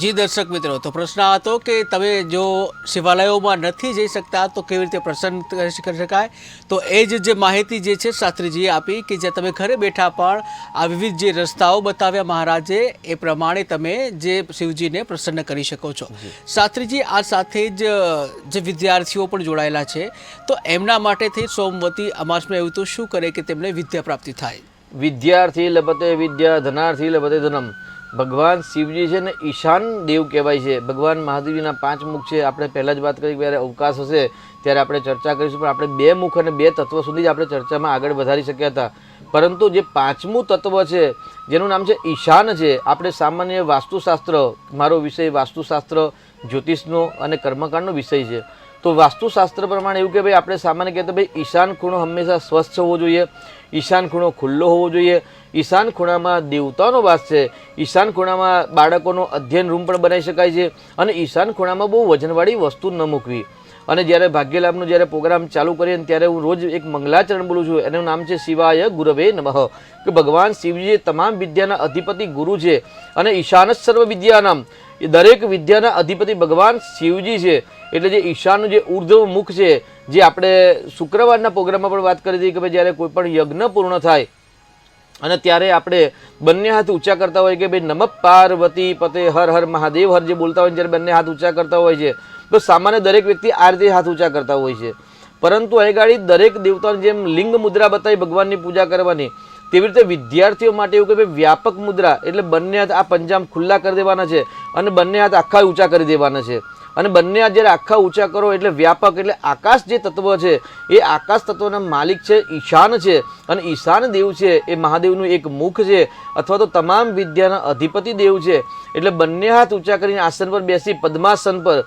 જી દર્શક મિત્રો, તો પ્રશ્ન આ હતો કે તમે જો શિવાલયોમાં નથી જઈ શકતા તો કેવી રીતે પ્રસન્ન કરી શકાય. તો એ જે માહિતી જે છે શાસ્ત્રીજીએ આપી કે જે તમે ઘરે બેઠા પણ આ વિવિધ જે રસ્તાઓ બતાવ્યા મહારાજે એ પ્રમાણે તમે જે શિવજીને પ્રસન્ન કરી શકો છો. શાસ્ત્રીજી આ સાથે જ જે વિદ્યાર્થીઓ પણ જોડાયેલા છે તો એમના માટે થઈ સોમવતી અમાસમાં એવું તો શું કરે કે તેમને વિદ્યા પ્રાપ્તિ થાય? વિદ્યાર્થી લભતે વિદ્યા, ધનાર્થી લભતે ધનમ. ભગવાન શિવજી છે ને ઈશાન દેવ કહેવાય છે. ભગવાન મહાદેવજીના 5 મુખ છે. આપણે પહેલાં જ વાત કરી કે જ્યારે અવકાશ હશે ત્યારે આપણે ચર્ચા કરીશું, પણ આપણે 2 મુખ અને 2 તત્વ સુધી જ આપણે ચર્ચામાં આગળ વધારી શક્યા હતા. પરંતુ જે 5મું તત્વ છે જેનું નામ છે ઈશાન છે, આપણે સામાન્ય વાસ્તુશાસ્ત્ર, મારો વિષય વાસ્તુશાસ્ત્ર, જ્યોતિષનો અને કર્મકાંડનો વિષય છે. તો વાસ્તુશાસ્ત્ર પ્રમાણે એવું કે ભાઈ આપણે સામાન્ય કહેતા ભાઈ ઈશાન ખૂણો હંમેશા સ્વચ્છ હોવો જોઈએ, ઈશાન ખૂણો ખુલ્લો હોવો જોઈએ, ઈશાન ખૂણામાં દેવતાનો વાસ છે, ઈશાન ખૂણામાં બાળકોનો અધ્યયન રૂમ પણ બનાવી શકાય છે, અને ઈશાન ખૂણામાં બહુ વજનવાળી વસ્તુ ન મૂકવી. અને જ્યારે ભાગ્યલાભનો જ્યારે પ્રોગ્રામ ચાલુ કરીએ ને ત્યારે હું રોજ એક મંગલાચરણ બોલું છું. એનું નામ છે શિવાય ગુરવે નમઃ, કે ભગવાન શિવજી તમામ વિદ્યાના અધિપતિ ગુરુ છે અને ઈશાન સર્વ વિદ્યાનામ, એ દરેક વિદ્યાના અધિપતિ ભગવાન શિવજી છે. એટલે જે ઈશાનનું જે ઉર્ધ્વ મુખ છે, જે આપણે શુક્રવારના પ્રોગ્રામમાં પણ વાત કરી હતી કે ભાઈ જ્યારે કોઈ પણ યજ્ઞ પૂર્ણ થાય અને ત્યારે આપણે બંને હાથ ઊંચા કરતા હોય કે ભાઈ નમઃ પાર્વતી પતે હર હર મહાદેવ હર જે બોલતા હોય જ્યારે બંને હાથ ઊંચા કરતા હોય છે, તો સામાન્ય દરેક વ્યક્તિ આ રીતે હાથ ઊંચા કરતા હોય છે. પરંતુ અહીં ગાડી દરેક દેવતાની જેમ લિંગ મુદ્રા બતાવી ભગવાનની પૂજા કરવાની, તેવી રીતે વિદ્યાર્થીઓ માટે એવું કે ભાઈ વ્યાપક મુદ્રા, એટલે બંને હાથ આ પંજામ ખુલ્લા કરી દેવાના છે અને બંને હાથ આખા ઊંચા કરી દેવાના છે. અને બંને હાથ જ્યારે આખા ઊંચા કરો એટલે વ્યાપક, એટલે આકાશ જે તત્વ છે એ આકાશ તત્વના માલિક છે ઈશાન છે. અને ઈશાન દેવ છે એ મહાદેવનું એક મુખ છે અથવા તો તમામ વિદ્યાના અધિપતિ દેવ છે. એટલે બંને હાથ ઊંચા કરીને આસન પર બેસી પદ્માસન પર,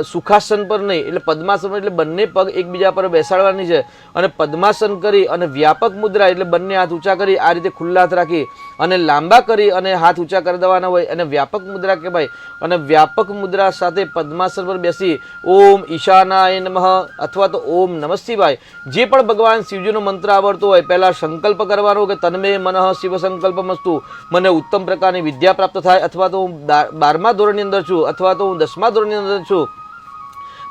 સુખાસન પર નહીં, એટલે પદ્માસન એટલે બંને પગ એકબીજા પર બેસાડવાની છે અને પદ્માસન કરી અને વ્યાપક મુદ્રા એટલે બંને હાથ ઊંચા કરી આ રીતે ખુલ્લા હાથ રાખી અને લાંબા કરી અને હાથ ઊંચા કરી દેવાના હોય અને વ્યાપક મુદ્રા કહેવાય. અને વ્યાપક મુદ્રા સાથે પદ્માસન પર બેસી ઓમ ઈશાનાય નમઃ અથવા તો ઓમ નમઃ શિવાય જે પણ ભગવાન શિવજીનો મંત્ર આવડતો હોય પહેલાં સંકલ્પ કરવાનો કે તન્મે મનઃ શિવ સંકલ્પમસ્તુ, મને ઉત્તમ પ્રકારની વિદ્યા પ્રાપ્ત થાય, અથવા તો હું 12મા ધોરણની અંદર છું અથવા તો હું 10મા ધોરણની અંદર છું,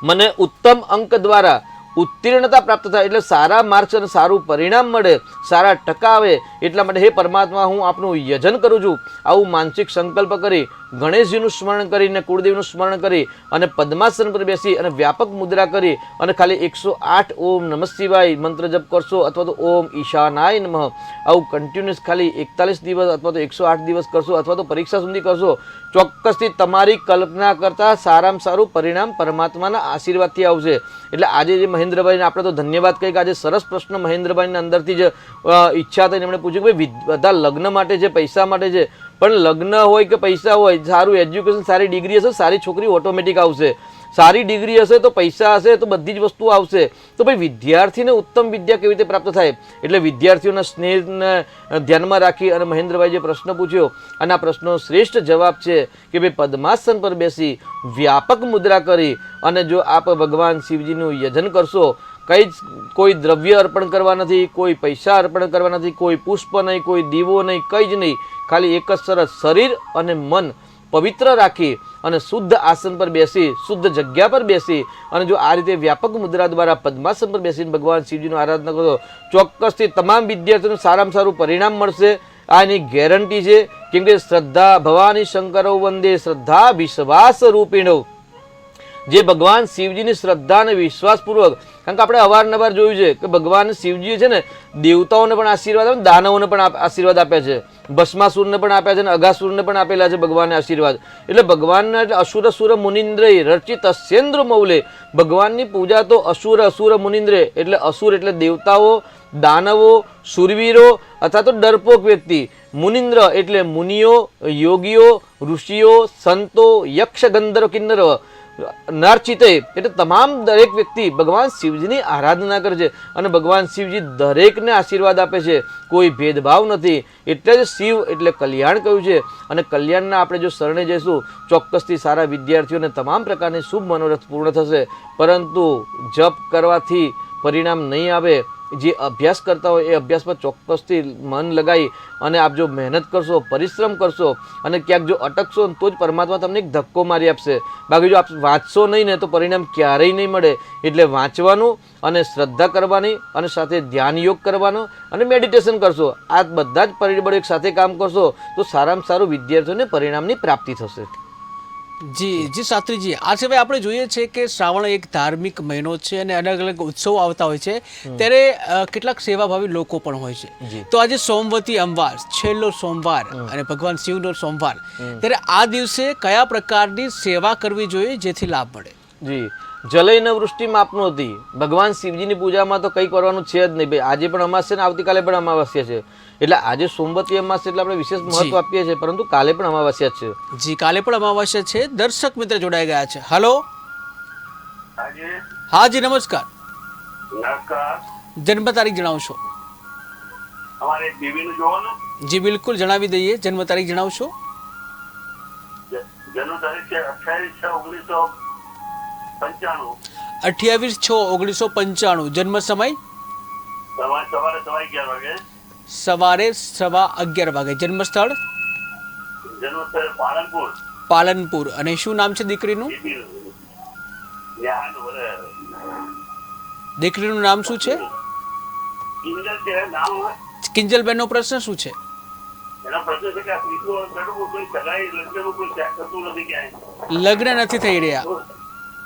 મને ઉત્તમ અંક દ્વારા ઉત્તીર્ણતા પ્રાપ્ત થાય, એટલે સારા માર્ક્સ અને સારું પરિણામ મળે, સારા ટકા આવે, એટલા માટે હે પરમાત્મા હું આપનું યજન કરું છું. આવું માનસિક સંકલ્પ કરી ગણેશજીનું સ્મરણ કરીને કુળદેવનું સ્મરણ કરી અને પદ્માસન પર બેસી અને વ્યાપક મુદ્રા કરી અને ખાલી 108 ઓમ નમઃ શિવાય મંત્ર જપ કરશો અથવા તો ઓમ ઈશાનાય નમઃ, આવું કન્ટિન્યુઅસ ખાલી 41 દિવસ અથવા તો 108 દિવસ કરશો અથવા તો પરીક્ષા સુધી કરશો, ચોક્કસથી તમારી કલ્પના કરતાં સારામાં સારું પરિણામ પરમાત્માના આશીર્વાદથી આવશે. એટલે આજે જે મહેન્દ્રભાઈને આપણે તો ધન્યવાદ કહીએ કે આજે સરસ પ્રશ્ન મહેન્દ્રભાઈની અંદરથી જ ઈચ્છા થઈને એમણે પૂછ્યું કે ભાઈ બધા લગ્ન માટે છે, પૈસા માટે છે, પણ લગ્ન હોય કે પૈસા હોય, સારું એજ્યુકેશન, સારી ડિગ્રી હશે, સારી છોકરી ઓટોમેટિક આવશે, સારી ડિગ્રી હશે તો પૈસા હશે તો બધી જ વસ્તુઓ આવશે. તો ભાઈ વિદ્યાર્થીને ઉત્તમ વિદ્યા કેવી રીતે પ્રાપ્ત થાય? એટલે વિદ્યાર્થીઓના સ્નેહને ધ્યાનમાં રાખી અને મહેન્દ્રભાઈ જે પ્રશ્ન પૂછ્યો અને આ પ્રશ્નનો શ્રેષ્ઠ જવાબ છે કે ભાઈ પદ્માસન પર બેસી વ્યાપક મુદ્રા કરી અને જો આપ ભગવાન શિવજીનું યજન કરશો, કોઈ દ્રવ્ય અર્પણ કરવા નથી, કોઈ પૈસા અર્પણ કરવા નથી, કોઈ પુષ્પ નહીં, કોઈ દીવો નહીં, કંઈ જ નહીં, ખાલી એક જ સરસ શરીર અને મન પવિત્ર રાખી અને શુદ્ધ આસન પર બેસી, શુદ્ધ જગ્યા પર બેસી અને જો આ રીતે વ્યાપક મુદ્રા દ્વારા પદ્માસન પર બેસીને ભગવાન શિવજીનું આરાધના કરો, ચોક્કસથી તમામ વિદ્યાર્થીઓને સારામાં સારું પરિણામ મળશે. આની ગેરંટી છે. કેમ કે શ્રદ્ધા ભવાની શંકરો વંદે શ્રદ્ધા વિશ્વાસ રૂપિણો, જે ભગવાન શિવજીની શ્રદ્ધા અને વિશ્વાસપૂર્વક, કારણ કે આપણે અવારનવાર જોયું છે કે ભગવાન શિવજી છે ને દેવતાઓને પણ આશીર્વાદ આપે, દાનવોને પણ આશીર્વાદ આપ્યા છે, ભસ્માસુરને પણ આપ્યા છે અને અઘાસુરને પણ આપેલા છે ભગવાનને આશીર્વાદ. એટલે ભગવાનના એટલે અસુર સુર મુનિન્દ્ર રચિત સેન્દ્ર મૌલે, ભગવાનની પૂજા તો અસુર મુનિન્દ્ર એટલે અસુર એટલે દેવતાઓ, દાનવો, સુરવીરો અથવા તો ડરપોક વ્યક્તિ, મુનિન્દ્ર એટલે મુનિઓ, યોગીઓ, ઋષિઓ, સંતો, યક્ષ, ગંધર્વ, કિન્નર, નરચિતે એટલે તમામ દરેક વ્યક્તિ ભગવાન શિવજીની આરાધના કરે છે અને ભગવાન શિવજી દરેકને આશીર્વાદ આપે છે, કોઈ ભેદભાવ નથી. એટલે જ શિવ એટલે કલ્યાણ કહ્યું છે અને કલ્યાણના આપણે જો શરણે જઈશું ચોક્કસથી સારા વિદ્યાર્થીઓને તમામ પ્રકારની શુભ મનોરથ પૂર્ણ થશે. પરંતુ જપ કરવાથી પરિણામ નહીં આવે. જે અભ્યાસ કરતા હોય એ અભ્યાસમાં ચોક્કસથી મન લગાવી અને આપ જો મહેનત કરશો, પરિશ્રમ કરશો અને ક્યાંક જો અટકશો તો જ પરમાત્મા તમને એક ધક્કો મારી આપશે. બાકી જો આપ વાંચશો નહીં ને તો પરિણામ ક્યારેય નહીં મળે. એટલે વાંચવાનું અને શ્રદ્ધા કરવાની અને સાથે ધ્યાન યોગ કરવાનો અને મેડિટેશન કરશો, આ બધા જ પરિબળો એક સાથે કામ કરશો તો સારામાં સારું વિદ્યાર્થીઓને પરિણામની પ્રાપ્તિ થશે. જી જી શાસ્ત્રીજી, આ સિવાય આપણે જોઈએ છે કે શ્રાવણ એક ધાર્મિક મહિનો છે અને અલગ અલગ ઉત્સવો આવતા હોય છે, ત્યારે કેટલાક સેવાભાવી લોકો પણ હોય છે. જી. તો આજે સોમવતી અમાસ, છેલ્લો સોમવાર અને ભગવાન શિવનો સોમવાર, ત્યારે આ દિવસે કયા પ્રકારની સેવા કરવી જોઈએ જેથી લાભ મળે? જી, જલૈન વૃષ્ટિ માપનોતી. ભગવાન શિવજીની પૂજામાં તો કંઈ કરવાનું છે જ નહીં ભાઈ. આજે પણ અમાસ છે ને આવતીકાલે પણ અમાવસ્યા છે, એટલે આજે સોમવતી અમાસ છે એટલે આપણે વિશેષ મહત્વ આપીએ છીએ, પરંતુ કાલે પણ અમાવસ્યા છે. જી, કાલે પણ અમાવસ્યા છે. દર્શક મિત્ર જોડાઈ ગયા છે. હલો, આજે હા જી નમસ્કાર. નમસ્કાર. જન્મ તારીખ જણાવશો? અમારે એક બેબીનું જોવાનું. જી બિલકુલ જણાવી દઈએ. જન્મ તારીખ જણાવશો? જન્મ તારીખ છે 28/6/1995. 28/6/1995. જન્મ સમય? સવારે 11:15 વાગે. સવારે 11:15 વાગે. જન્મ સ્થળ? જન્મ સ્થળ પાલનપુર. પાલનપુર. અને શું નામ છે દીકરીનું? બેબીનું. ન્યાહાનું વરે. દીકરીનું નામ શું છે? કિંજલ છે નામ. કિંજલબેનનો પ્રશ્ન શું છે? એનો પ્રશ્ન છે કે આ 30 વર્ષ બેઠું કોઈ સગાઈ લગ્નનું કોઈ સેટ થતું નથી ક્યાંય. લગ્ન નથી થઈ રહ્યા.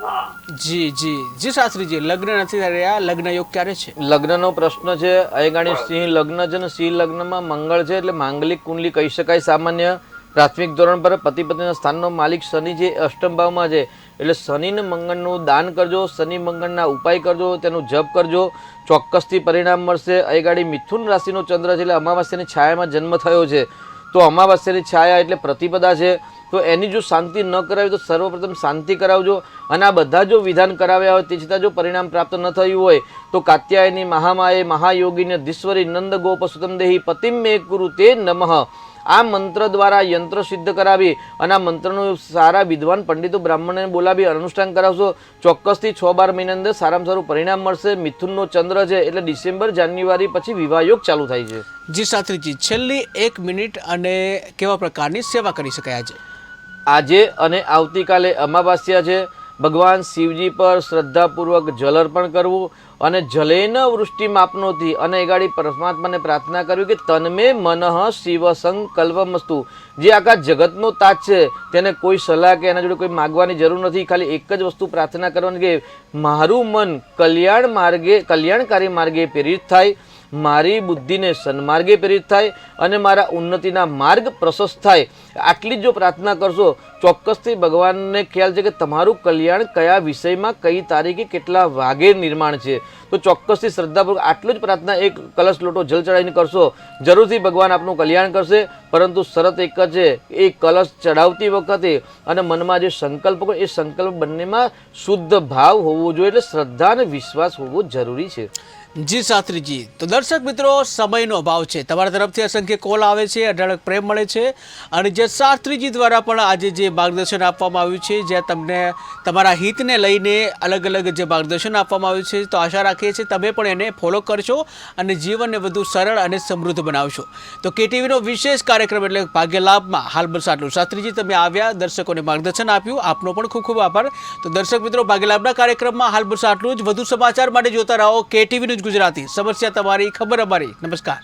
હા. જી જી જી શાસ્ત્રીજી, લગ્ન નથી થઈ રહ્યા. લગ્ન યોગ ક્યારે છે? લગ્નનો પ્રશ્ન છે. અયગાણી સિંહ લગ્ન છે ને સિંહ લગ્નમાં મંગળ છે, એટલે માંગલિક કુંડલી કહી શકાય. સામાન્ય પ્રાથમિક ધોરણ પર પતિ પત્નીના સ્થાનનો માલિક શનિ જે અષ્ટમ ભાવમાં છે, એટલે શનિ ને મંગળનું દાન કરજો, શનિ મંગળના ઉપાય કરજો, તેનું જપ કરજો, ચોક્કસથી પરિણામ મળશે. અયગાડી મિથુન રાશિનો ચંદ્ર છે, એટલે અમાવાસ્યાની છાયામાં જન્મ થયો છે, તો અમાવાસ્યાની છાયા એટલે પ્રતિપદા છે, તો એની જો શાંતિ ન કરાવી તો સર્વપ્રથમ શાંતિ કરાવજો. અને આ બધા જો વિધાન કરાવ્યા હોય તે છતાં જો પરિણામ પ્રાપ્ત ન થયું હોય તો કાત્યાયની મહામાયે મહાયોગીને ધીશ્વરી નંદ ગોપ સુતમ દેહી પતિમ મે કુરુ તે નમઃ, આ મંત્ર દ્વારા યંત્ર સિદ્ધ કરાવી અને આ મંત્રનું સારા વિદ્વાન પંડિતો બ્રાહ્મણને બોલાવી અનુષ્ઠાન કરાવશો, ચોક્કસથી 6-12 મહિના અંદર સારામાં સારું પરિણામ મળશે. મિથુનનો ચંદ્ર છે, એટલે ડિસેમ્બર જાન્યુઆરી પછી વિવાહ યોગ ચાલુ થાય છે. જી શાસ્ત્રીજી, છેલ્લી 1 મિનિટ અને કેવા પ્રકારની સેવા કરી શકાય આજે? આજે અને આવતીકાલે અમાવાસ્યા છે. ભગવાન શિવજી પર શ્રદ્ધાપૂર્વક જલ અર્પણ કરવું અને જલેન વૃષ્ટિ માપનોથી અને એગાડી પરમાત્માને પ્રાર્થના કરવી કે તન્મે મનઃ શિવ સંકલ્પમસ્તુ. જે આખા જગતનો તાજ છે તેને કોઈ સલાહ કે એના જોડે કોઈ માગવાની જરૂર નથી. ખાલી એક જ વસ્તુ પ્રાર્થના કરવાની કે મારું મન કલ્યાણકારી માર્ગે પ્રેરિત થાય, મારી બુદ્ધિને સન્માર્ગે પ્રેરિત થાય અને મારા ઉન્નતિના માર્ગ પ્રશસ્ત થાય. આટલી જ જો પ્રાર્થના કરશો, ચોક્કસથી ભગવાનને ખ્યાલ છે કે તમારું કલ્યાણ કયા વિષયમાં કઈ તારીખે કેટલા વાગે નિર્માણ છે. તો ચોક્કસથી શ્રદ્ધાપૂર્વક આટલું જ પ્રાર્થના એક કલશ લોટો જલ ચડાવીને કરશો, જરૂરથી ભગવાન આપનું કલ્યાણ કરશે. પરંતુ શરત એક જ છે, એ કલશ ચડાવતી વખતે અને મનમાં જે સંકલ્પ હોય એ સંકલ્પ બંનેમાં શુદ્ધ ભાવ હોવો જોઈએ, એટલે શ્રદ્ધા અને વિશ્વાસ હોવો જરૂરી છે. જી શાસ્ત્રીજી, તો દર્શક મિત્રો સમયનો અભાવ છે, તમારા તરફથી અસંખ્ય કોલ આવે છે, અઢળક પ્રેમ મળે છે અને જે શાસ્ત્રીજી દ્વારા પણ આજે જે માર્ગદર્શન આપવામાં આવ્યું છે, જ્યાં તમને તમારા હિતને લઈને અલગ અલગ જે માર્ગદર્શન આપવામાં આવ્યું છે, તો આશા રાખીએ છીએ તમે પણ એને ફોલો કરશો અને જીવનને વધુ સરળ અને સમૃદ્ધ બનાવશો. તો કેટીવીનો વિશેષ કાર્યક્રમ એટલે ભાગ્ય લાભમાં હાલ બસ આટલું. શાસ્ત્રીજી તમે આવ્યા, દર્શકોને માર્ગદર્શન આપ્યું, આપનો પણ ખૂબ ખૂબ આભાર. તો દર્શક મિત્રો, ભાગ્ય લાભના કાર્યક્રમમાં હાલ બસ આટલું જ. વધુ સમાચાર માટે જોતા રહો કેટીવી ન્યૂઝ ગુજરાતી. સમસ્યા તમારી, ખબર અમારી. નમસ્કાર.